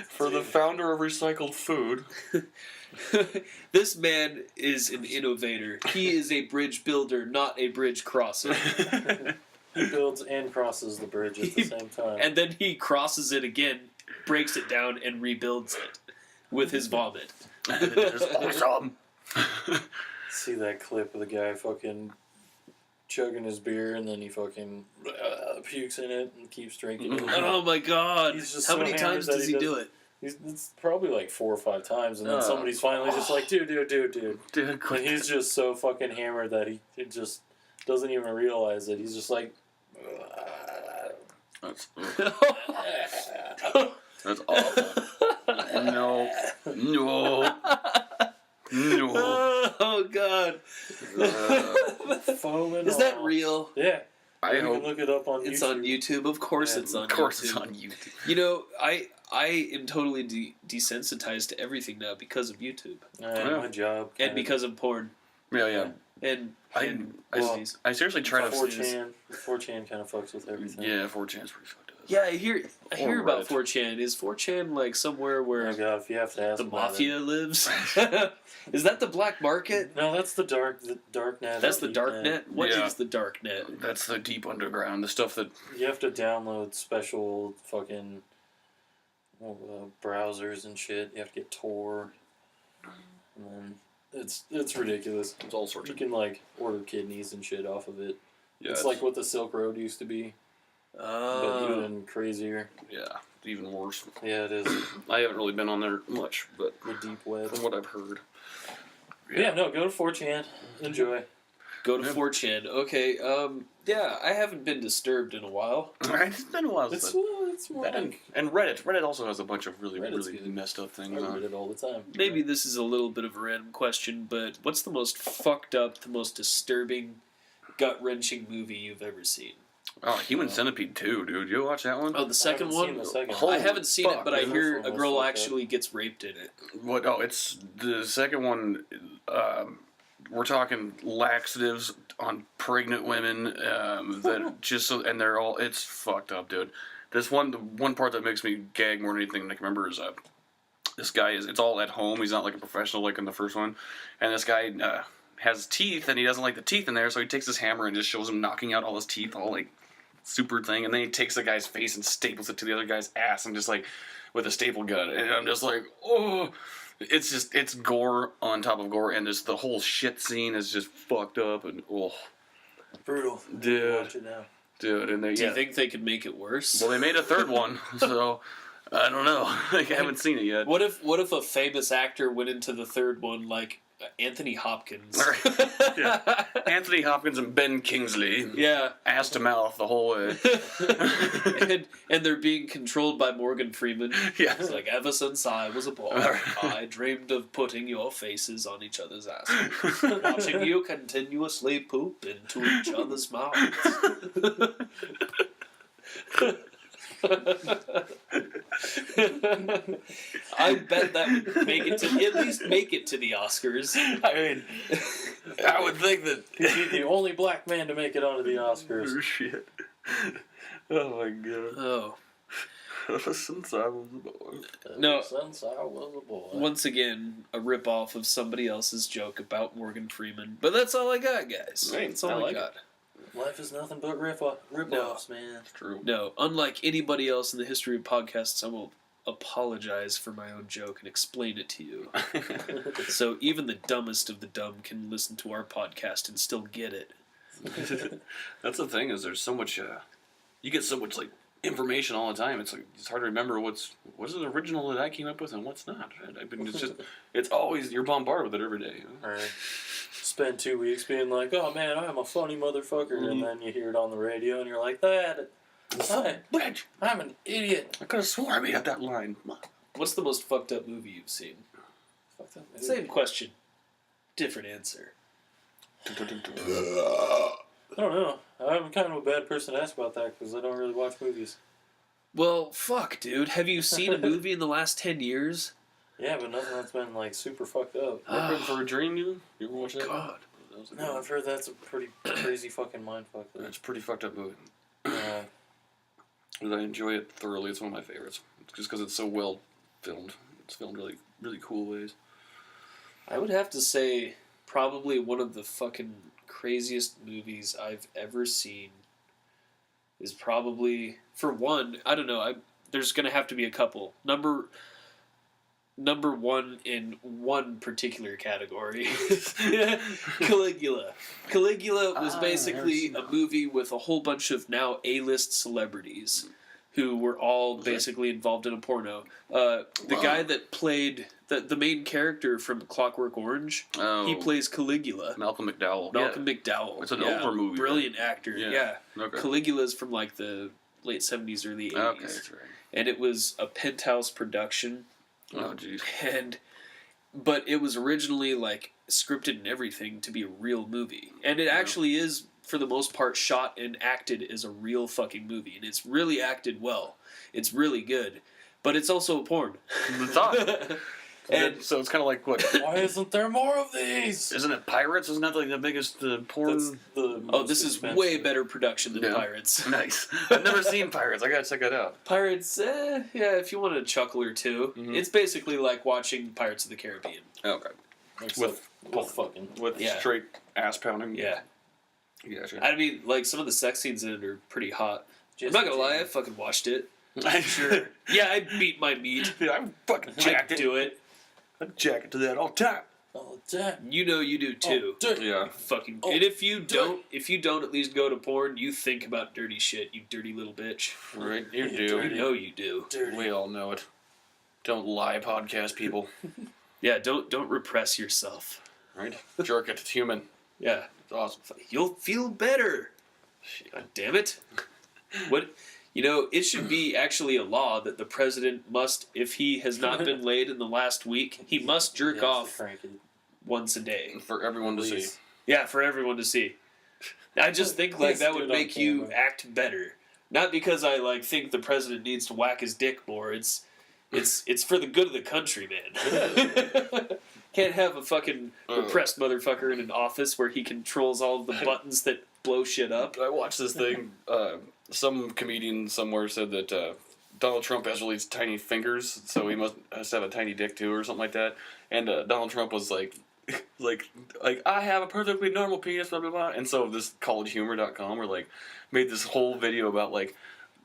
For the founder of recycled food. This man is an innovator. He is a bridge builder, not a bridge crosser. He builds and crosses the bridge at the same time. And then he crosses it again, breaks it down, and rebuilds it with his vomit. It's awesome. See that clip of the guy fucking chugging his beer and then he fucking pukes in it and keeps drinking it. Oh my god. He's just How so many hammered times that does he do it? It's probably like 4 or 5 times, and then somebody's finally just like, dude. Dude, And he's just so fucking hammered that he just doesn't even realize it. He's just like... That's awful. No. Oh god. Foaming Is that off. real? Yeah. I You hope. can look it up on YouTube. It's on YouTube. Of course Yeah, it's on YouTube. Of course it's on YouTube. You know, I am totally desensitized to everything now because of YouTube. My job. And because of porn. Yeah. And I seriously try to. 4chan kind of fucks with everything. Yeah, 4chan's pretty fucked up. Yeah, I hear Or about Reddit. 4chan. Is 4chan like somewhere where Oh god, if you have to ask the about mafia lives? Is that the black market? No, that's the dark net. That's the dark net? What is Yeah. the dark net? That's the deep underground. The stuff that. You have to download special fucking browsers and shit. You have to get Tor. And then it's ridiculous. It's all sorts You of. can like order kidneys and shit off of it. Yeah, it's like what the Silk Road used to be, but even crazier. Yeah, even worse. Yeah, it is. I haven't really been on there much, but The deep web. from what I've heard. Yeah, no, go to 4chan. Enjoy. Go to 4chan. Okay, yeah, I haven't been disturbed in a while. Alright, it's been a while. It's more That like... and Reddit. Reddit also has a bunch of really Reddit's good. messed up I things read on. it all the time. Maybe this is a little bit of a random question, but what's the most fucked up, the most disturbing, gut-wrenching movie you've ever seen? Oh, Human Centipede 2, dude. You watch that one? Oh, the second one? The second Holy I haven't seen it, fuck, but I dude. hear That's a the girl most fucked actually gets raped in it. What? Oh, it's the second one. We're talking laxatives on pregnant women that just so, and they're all. It's fucked up, dude. The one part that makes me gag more than anything I can remember is this guy is. It's all at home. He's not like a professional like in the first one, and this guy has teeth, and he doesn't like the teeth in there, so he takes his hammer and just shows him knocking out all his teeth, all like super thing, and then he takes the guy's face and staples it to the other guy's ass, and just like with a staple gun, and I'm just like, oh, it's gore on top of gore, and just the whole shit scene is just fucked up, and oh, brutal. Dude. Watch it now. Dude, and Do you think they could make it worse? Well, they made a third one, so I don't know. I haven't seen it yet. What if a famous actor went into the third one, like Anthony Hopkins? Yeah. Anthony Hopkins and Ben Kingsley. Yeah. Ass to mouth the whole way. and they're being controlled by Morgan Freeman. Yeah. It's like, ever since I was a boy, I dreamed of putting your faces on each other's asses. Watching you continuously poop into each other's mouths. I bet that would make it to at least make it to the Oscars. I mean, I would think that He'd be the only black man to make it onto the Oscars. Oh, shit. Oh my god. Oh. Since I was a boy. No. Since I was a boy. Once again, a rip-off of somebody else's joke about Morgan Freeman. But that's all I got, guys. Right, That's all I I like got. Life is nothing but rip-offs, man. It's true. No, unlike anybody else in the history of podcasts, I will apologize for my own joke and explain it to you. So even the dumbest of the dumb can listen to our podcast and still get it. That's the thing, is there's so much, you get so much, like, information all the time. It's like, it's hard to remember what's the original that I came up with and what's not. I mean, it's just, it's always, you're bombarded with it every day. You know? Right. Spend 2 weeks being like, oh man, I'm a funny motherfucker, and then you hear it on the radio and you're like, Bitch, I'm an idiot. I could have swore I made up that line. What's the most fucked up movie you've seen? Fuck that movie. Same question. Different answer. I don't know. I'm kind of a bad person to ask about that because I don't really watch movies. Well, fuck, dude. Have you seen a movie in the last 10 years? Yeah, but nothing that's been like super fucked up. Remember For a Dream, you ever watch that? God. That was a good No, one. I've heard that's a pretty crazy fucking mindfuck. It's a pretty fucked up movie. Yeah. But I enjoy it thoroughly. It's one of my favorites. Just because it's so well filmed. It's filmed really, really cool ways. I would have to say probably one of the fucking craziest movies I've ever seen is probably, for one, I don't know, there's going to have to be a couple. Number one in one particular category. Caligula. Caligula was basically a movie with a whole bunch of now A-list celebrities who were all basically involved in a porno. The guy that played the main character from Clockwork Orange, he plays Caligula. Malcolm McDowell. Malcolm McDowell. It's an older movie. Brilliant actor. Yeah. Okay. Caligula's from like the late 70s, early 80s. Okay, that's right. And it was a Penthouse production. Oh, jeez. But it was originally like scripted and everything to be a real movie. And it actually is, for the most part, shot and acted as a real fucking movie. And it's really acted well. It's really good. But it's also a porn. It's awesome. And so it's kind of like what? Why isn't there more of these? Isn't it Pirates? Isn't that like the biggest porn? That's the Oh, this is way better production than Pirates. Nice. I've never seen Pirates. I gotta check that out. Pirates, yeah, if you want a chuckle or two. Mm-hmm. It's basically like watching Pirates of the Caribbean. Okay. With fucking. With Yeah. straight ass pounding. Yeah. Gotcha. I mean, like, some of the sex scenes in it are pretty hot. I'm not gonna lie, I fucking watched it. I'm sure. Yeah, I beat my meat. Yeah, I'm fucking I jacked do it. I'm jacked to that all the time. Oh, damn. You know you do too. Yeah. Fucking. And if you don't at least go to porn, you think about dirty shit, you dirty little bitch. Right. You You do. You know you do. Dirty. We all know it. Don't lie, podcast people. Yeah, don't repress yourself. Right? Jerk it. It's human. Yeah. It's awesome. You'll feel better. God damn it. What? You know, it should be actually a law that the president must, if he has not been laid in the last week, he must jerk off once a day. For everyone to see. Please. Yeah, for everyone to see. I just think like that would do it on make you camera. act better. Not because I like think the president needs to whack his dick more. It's for the good of the country, man. Can't have a fucking repressed motherfucker in an office where he controls all of the buttons that blow shit up. I watched this thing. Some comedian somewhere said that Donald Trump has really tiny fingers, so he has to have a tiny dick too, or something like that. And Donald Trump was like, like I have a perfectly normal penis, blah blah blah. And so this collegehumor.com made this whole video about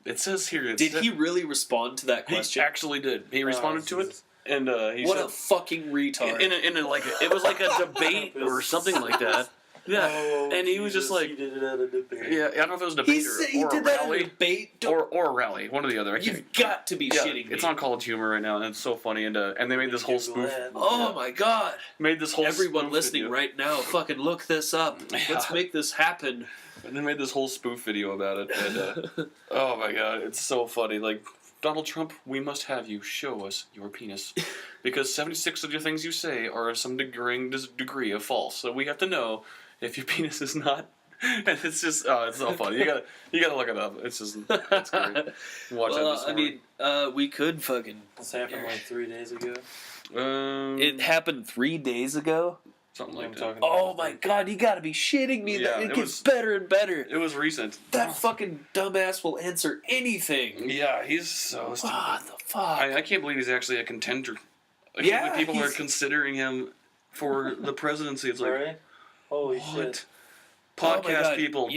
it says here. Did he really respond to that question? He actually did. He responded to it, and he what said, a fucking retard! It was like a debate or something like that. Yeah, and he was just like, he did it at a debate. Yeah, I don't know if it was a debate he or did a that rally. at a debate, or a rally, one or the other. You've got to be shitting me. It's on College Humor right now, and it's so funny. And they made this whole spoof. Oh my god! Made this whole everyone spoof listening video. right now, fucking look this up. Let's make this happen. And they made this whole spoof video about it. And oh my god, it's so funny. Like, Donald Trump, we must have you show us your penis, because 76 of the things you say are of some degree of false. So we have to know if your penis is not. And it's just, it's so funny. You gotta look it up. It's great. Watch that this morning. I mean, we could fucking. This happened like 3 days ago. It happened 3 days ago. Something like that. Oh my god, you gotta be shitting me. Yeah, it gets better and better. It was recent. That fucking dumbass will answer anything. Yeah, he's so stupid. What the fuck? I can't believe he's actually a contender. I can't believe people are considering him for the presidency. It's like, right? Holy what? shit. Podcast people,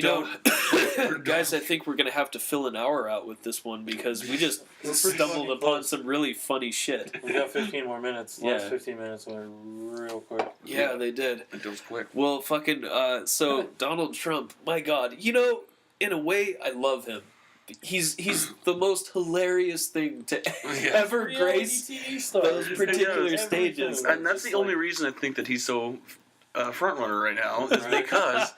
guys, I think we're going to have to fill an hour out with this one because we just stumbled upon some really funny shit. We got 15 more minutes. Yeah. Last 15 minutes went real quick. Yeah, they did. It goes quick. Well, fucking, so Donald Trump, my god, in a way, I love him. He's the most hilarious thing to ever grace those particular stages. And that's the only reason I think that he's so front runner right now is because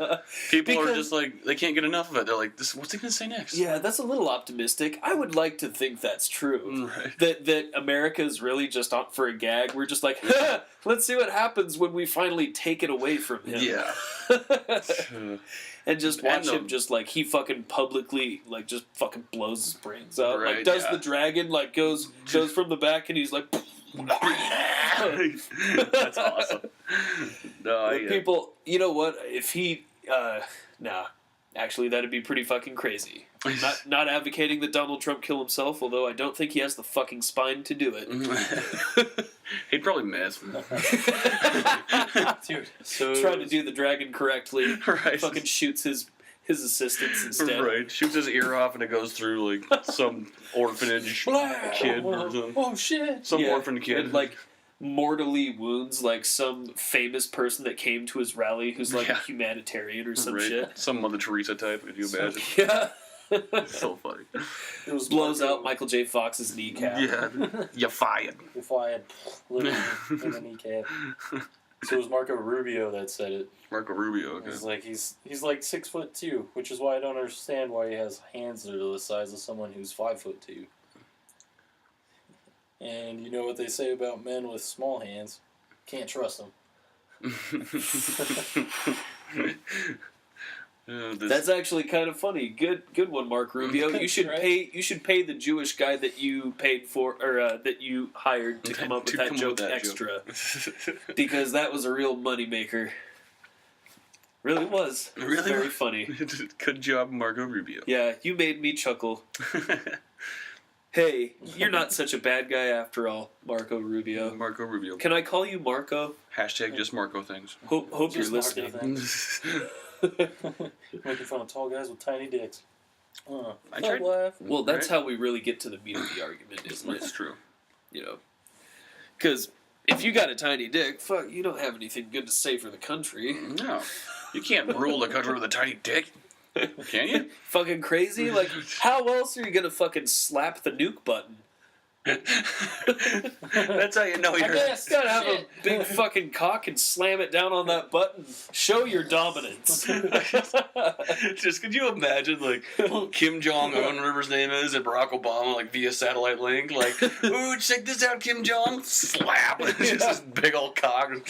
people are just like, they can't get enough of it. They're like, what's he gonna say next? Yeah, that's a little optimistic. I would like to think that's true. Right. That America is really just on for a gag. We're just like, let's see what happens when we finally take it away from him. Yeah. And just watch him just like he fucking publicly like just fucking blows his brains out. Right, like does the dragon like goes from the back and he's like That's awesome. No, people, you know what? If he actually that'd be pretty fucking crazy. Not advocating that Donald Trump kill himself, although I don't think he has the fucking spine to do it. He'd probably miss. Dude, trying to do the dragon correctly, right. Fucking shoots his assistants instead. Right, shoots his ear off and it goes through like some orphanage kid or something. Oh shit! Some orphan kid. And, like mortally wounds like some famous person that came to his rally who's like a humanitarian or some shit. Some Mother Teresa type, if you imagine. Yeah. It's so funny. It blows out Michael J. Fox's kneecap. Yeah. You're fired. You're fired. Literally in the kneecap. So it was Marco Rubio that said it. Marco Rubio, okay. It's like he's like 6'2", which is why I don't understand why he has hands that are the size of someone who's 5'2". And you know what they say about men with small hands? Can't trust them. That's actually kind of funny. Good one, Mark Rubio. You should pay the Jewish guy that you paid for or that you hired to come up with that joke extra, because that was a real moneymaker. Really was. Really very funny. Good job, Marco Rubio. Yeah, you made me chuckle. Hey, you're not such a bad guy after all, Marco Rubio. Marco Rubio. Can I call you Marco? Hashtag just Marco things. Hope you're listening. Making fun of tall guys with tiny dicks. I tried. Well, that's how we really get to the meat of the argument, isn't it? That's true. You know, because if you got a tiny dick, fuck, you don't have anything good to say for the country. No, you can't rule the country with a tiny dick. Can you? Fucking crazy. Like, how else are you gonna fucking slap the nuke button? That's how you know you're. I guess gotta have a big fucking cock and slam it down on that button. Show your dominance. Just could you imagine like Kim Jong Un, whatever his name is, and Barack Obama like via satellite link, like, ooh, check this out, Kim Jong, slap, it's just this big old cock, and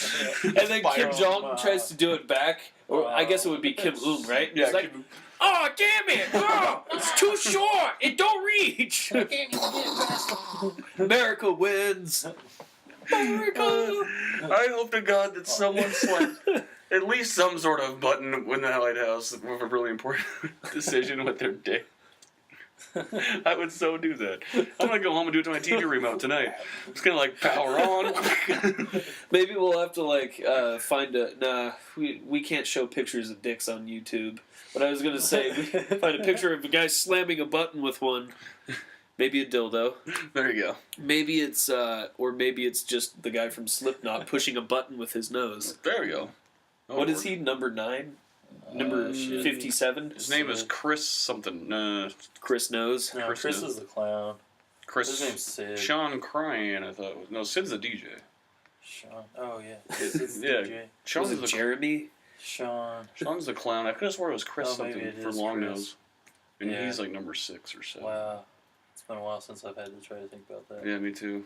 then Kim Jong tries to do it back, or I guess it would be Kim right? Yeah. He's like, oh, damn it! Oh, it's too short! It don't reach! I can't even get it fast. America wins! America! I hope to God that someone slapped at least some sort of button in the White House with a really important decision with their dick. I would so do that. I'm gonna go home and do it to my TV remote tonight. I'm just gonna like power on. Maybe we'll have to like find a. Nah, we can't show pictures of dicks on YouTube. But I was gonna say, find a picture of a guy slamming a button with one. Maybe a dildo. There you go. Maybe it's or maybe it's just the guy from Slipknot pushing a button with his nose. There we go. What is he? Number 9? Number 57? His name is Chris something. Chris knows. No, Chris is the clown. His name's Sid. Sean Cryan, I thought. No, Sid's the DJ. Sean. Oh, yeah. Sid's the Yeah. DJ. Sean's Was it Jeremy? Sean's the clown. I could have swore it was Chris maybe something it for is long Chris. nose. And Yeah. he's like number 6 or 7. Wow. It's been a while since I've had to try to think about that. Yeah, me too.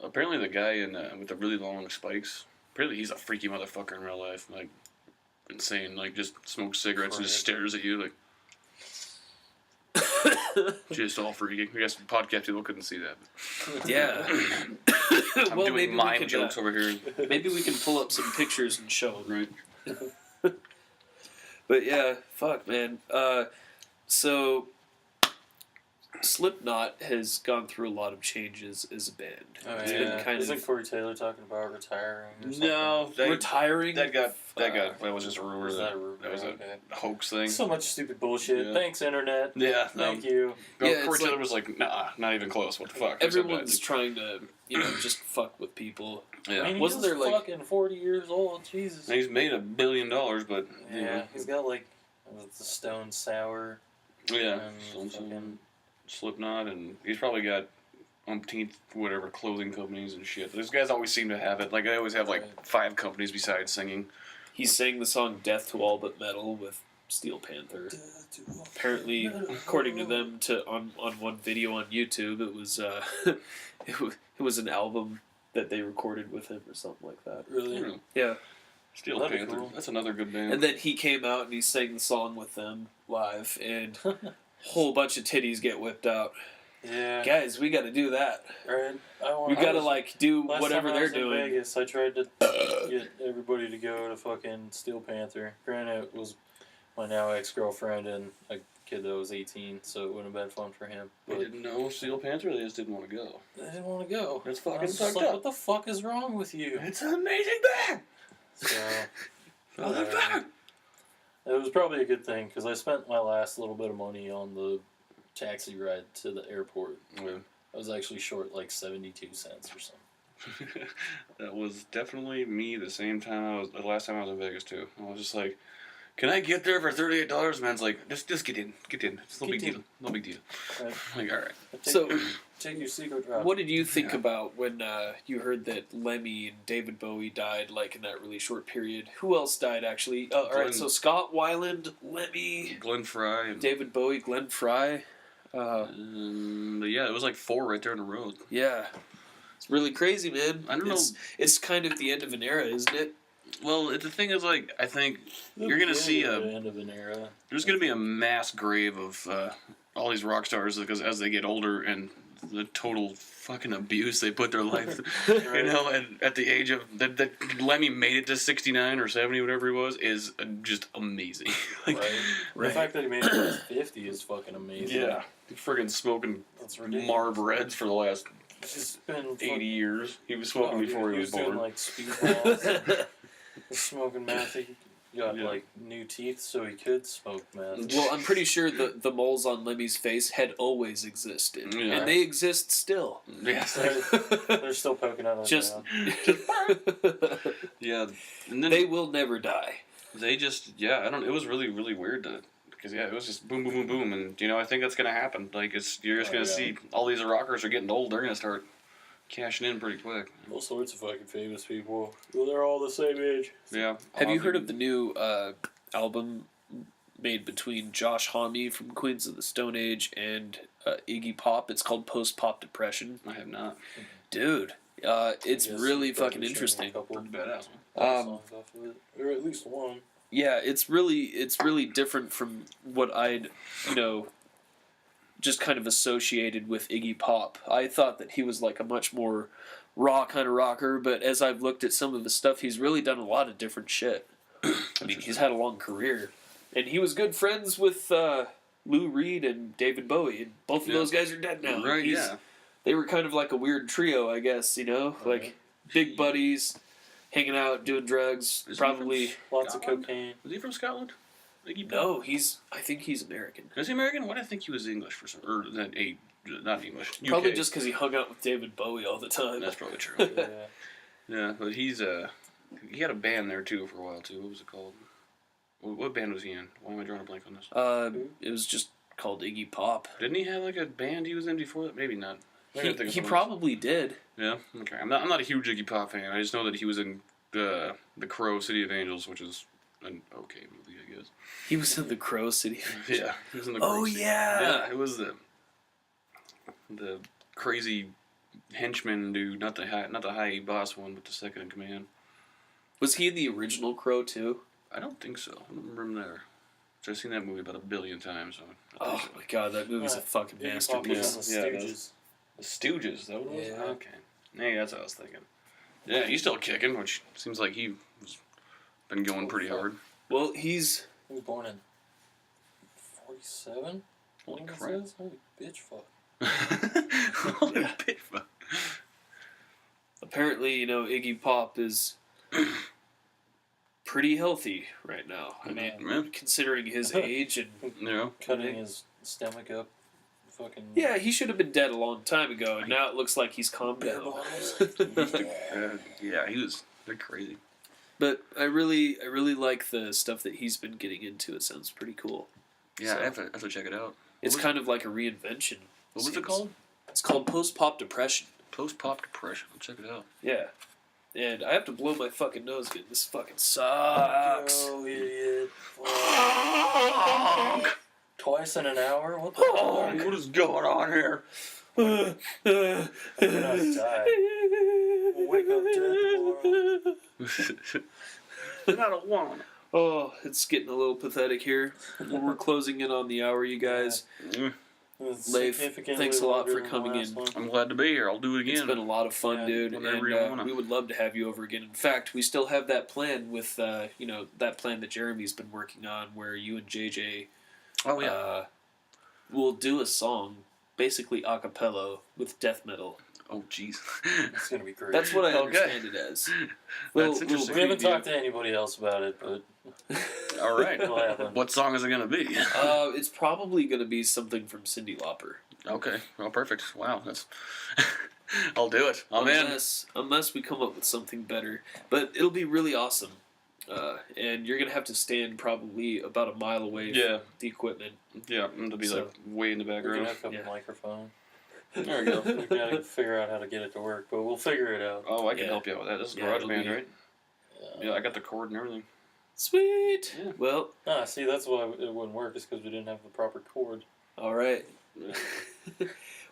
Apparently the guy with the really long spikes, apparently he's a freaky motherfucker in real life. Like, insane. Like, just smokes cigarettes and just stares at you like... just all freaky. I guess podcast people couldn't see that. Yeah. I'm Well, doing maybe we mime could, jokes over here. Maybe we can pull up some pictures and show them. Right. But yeah, fuck, man. So Slipknot has gone through a lot of changes as a band. Oh, It's yeah. been kind Isn't of Corey Taylor talking about retiring or something? No, retiring. that was just a rumor. Was that a That rumor? was Okay. a hoax thing. So much stupid bullshit. Yeah. Thanks, Internet. Yeah, Thank you. No, Yeah, Corey it's Taylor like- was like, nah, not even close. What the fuck? Everyone's trying to, just fuck with people. Yeah. I mean, Wasn't he there, was like- fucking 40 years old? Jesus. And he's made $1 billion, but Yeah, he's got like the Stone Sour. yeah, And some fucking- Slipknot, and he's probably got umpteenth whatever clothing companies and shit. Those guys always seem to have it. Like they always have like 5 companies besides singing. He sang the song "Death to All But Metal" with Steel Panther. Apparently, according to them, on one video on YouTube, it was it was an album that they recorded with him or something like that. Really? Yeah. Steel That'd be Panther. cool. That's another good band. And then he came out and he sang the song with them live, and a whole bunch of titties get whipped out. Yeah. Guys, we got to do that. Right. We got to like do Last whatever time I they're was in doing. Vegas, I tried to get everybody to go to fucking Steel Panther. Granted, it was my now ex-girlfriend and a kid that was 18, so it wouldn't have been fun for him. They But didn't know Steel Panther. They just didn't want to go. they didn't want to go. That's I fucking was just fucked like, up. what the fuck is wrong with you? It's an amazing band. So, Motherfucker. it was probably a good thing, because I spent my last little bit of money on the taxi ride to the airport. Yeah. I was actually short like 72 cents or something. That was definitely me the last time I was in Vegas too. I was just like, can I get there for $38? Man's like, just get in. It's no Get big in. deal. No big deal. Right. I'm like, all right. So, Take your secret route. what did you think about when you heard that Lemmy and David Bowie died, like in that really short period? Who else died actually? All right, so Scott Weiland, Lemmy, Glenn Fry. And, David Bowie, Glenn Fry. yeah, it was like 4 right there in a row. Yeah, it's really crazy, man. I don't know. It's kind of the end of an era, isn't it? Well, the thing is, like, I think The you're gonna see beginning of the end of an era. there's gonna be a mass grave of all these rock stars because as they get older and the total fucking abuse they put their life through. You know, and at the age of that Lemmy made it to 69 or 70, whatever he was, is just amazing. Like, The fact that he made it to 50 is fucking amazing. yeah, friggin' smoking That's ridiculous. Marb Reds for the last It's just been 80 years. He was smoking before he was doing born. like speedballs. Smoking meth. He got like new teeth, so he could smoke meth. Well, I'm pretty sure the moles on Lemmy's face had always existed, Yeah. and they exist still. Yeah, They're still poking out of Just, yeah, and then they will never die. they just I don't. It was really really weird because it was just boom boom boom boom, and I think that's gonna happen. Like you're just gonna see all these rockers are getting old. They're gonna start cashing in pretty quick. all sorts of fucking famous people. Well, they're all the same age. Yeah. Have you heard of the new album made between Josh Homme from Queens of the Stone Age and Iggy Pop? It's called Post Pop Depression. I have not. Dude, it's Yes, really probably fucking showing interesting. A couple Badass. songs off of it, or at least one. Yeah, it's really different from what I'd just kind of associated with Iggy Pop. I thought that he was like a much more raw kind of rocker, but as I've looked at some of the stuff, he's really done a lot of different shit. I mean, he's had a long career, and he was good friends with Lou Reed and David Bowie, and both of those guys are dead now. Right, yeah. They were kind of like a weird trio, I guess, like big buddies, hanging out, doing drugs, probably lots of cocaine. Was he from Scotland? No, I think he's American. Is he American? Why did I think he was English for some, or not English. UK. Probably just because he hung out with David Bowie all the time. That's probably true. Yeah, but he had a band there too for a while too. What was it called? What band was he in? Why am I drawing a blank on this? It was just called Iggy Pop. Didn't he have like a band he was in before that? Maybe not. He probably did. Yeah. Okay. I'm not a huge Iggy Pop fan. I just know that he was in The Crow, City of Angels, which is an okay movie, I guess. He was in The Crow City. Yeah. He was in The Crow City. Yeah. Yeah. It was the crazy henchman dude, not the high boss one, but the second in command. Was he in the original Crow too? I don't think so. I don't remember him there. I've seen that movie about 1 billion times. So my god, that movie's a fucking masterpiece. The Stooges. The Stooges, is that what it was? Yeah. Okay. Hey, that's what I was thinking. Yeah, he's still kicking, which seems like he's been going pretty hard. Well, he was born in 47? Holy crap. Holy bitch fuck. Holy bitch fuck. Apparently, Iggy Pop is pretty healthy right now. I mean, considering his age and cutting his stomach up, fucking. Yeah, he should have been dead a long time ago, and now it looks like he's calmed down. Yeah, they're crazy. But I really like the stuff that he's been getting into. It sounds pretty cool. Yeah, so, I have to check it out. It's kind of like a reinvention. What was it called? It's called post-pop depression. Post-pop depression. I'll check it out. Yeah. And I have to blow my fucking nose again. This fucking sucks. Oh, idiot. Twice in an hour? What the fuck? What is going on here? I'm gonna die. We'll wake up dead tomorrow. Not a one. Oh, it's getting a little pathetic here. We're closing in on the hour, you guys. Leif, thanks a lot for coming in. I'm glad to be here. I'll do it again. It's been a lot of fun, dude. And we would love to have you over again. In fact, we still have that plan with, that plan that Jeremy's been working on where you and JJ will do a song, basically a cappella, with death metal. Oh, jeez. It's going to be great. That's what I understand it as. That's interesting. We haven't talked to anybody else about it, but... All right. What song is it going to be? It's probably going to be something from Cyndi Lauper. Okay. Well, perfect. Wow. That's... I'll do it. Unless we come up with something better. But it'll be really awesome. And you're going to have to stand probably about a mile away from the equipment. Yeah, it'll be like way in the background. We're going to have a microphone. There we go. We've got to figure out how to get it to work, but we'll figure it out. Oh, I can help you out with that. This is GarageBand, right? Yeah, I got the cord and everything. Sweet. Yeah. Well. See, that's why it wouldn't work, is because we didn't have the proper cord. All right.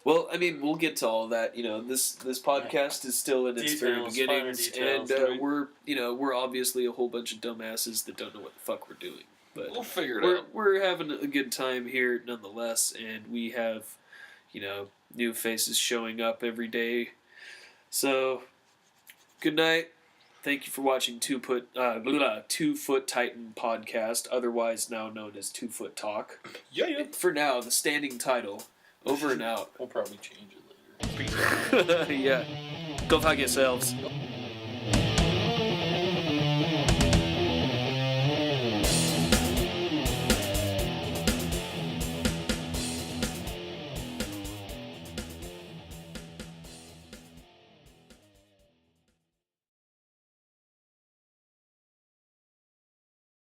Well, I mean, we'll get to all that. This podcast is still in its very beginnings, and we're obviously a whole bunch of dumbasses that don't know what the fuck we're doing. But we'll figure it out. We're having a good time here, nonetheless, and we have, new faces showing up every day. So, good night. Thank you for watching Two Foot Titan podcast, otherwise now known as TwoFootTalk. Yeah. For now, the standing title. Over and out. We'll probably change it later. Yeah. Go fuck yourselves.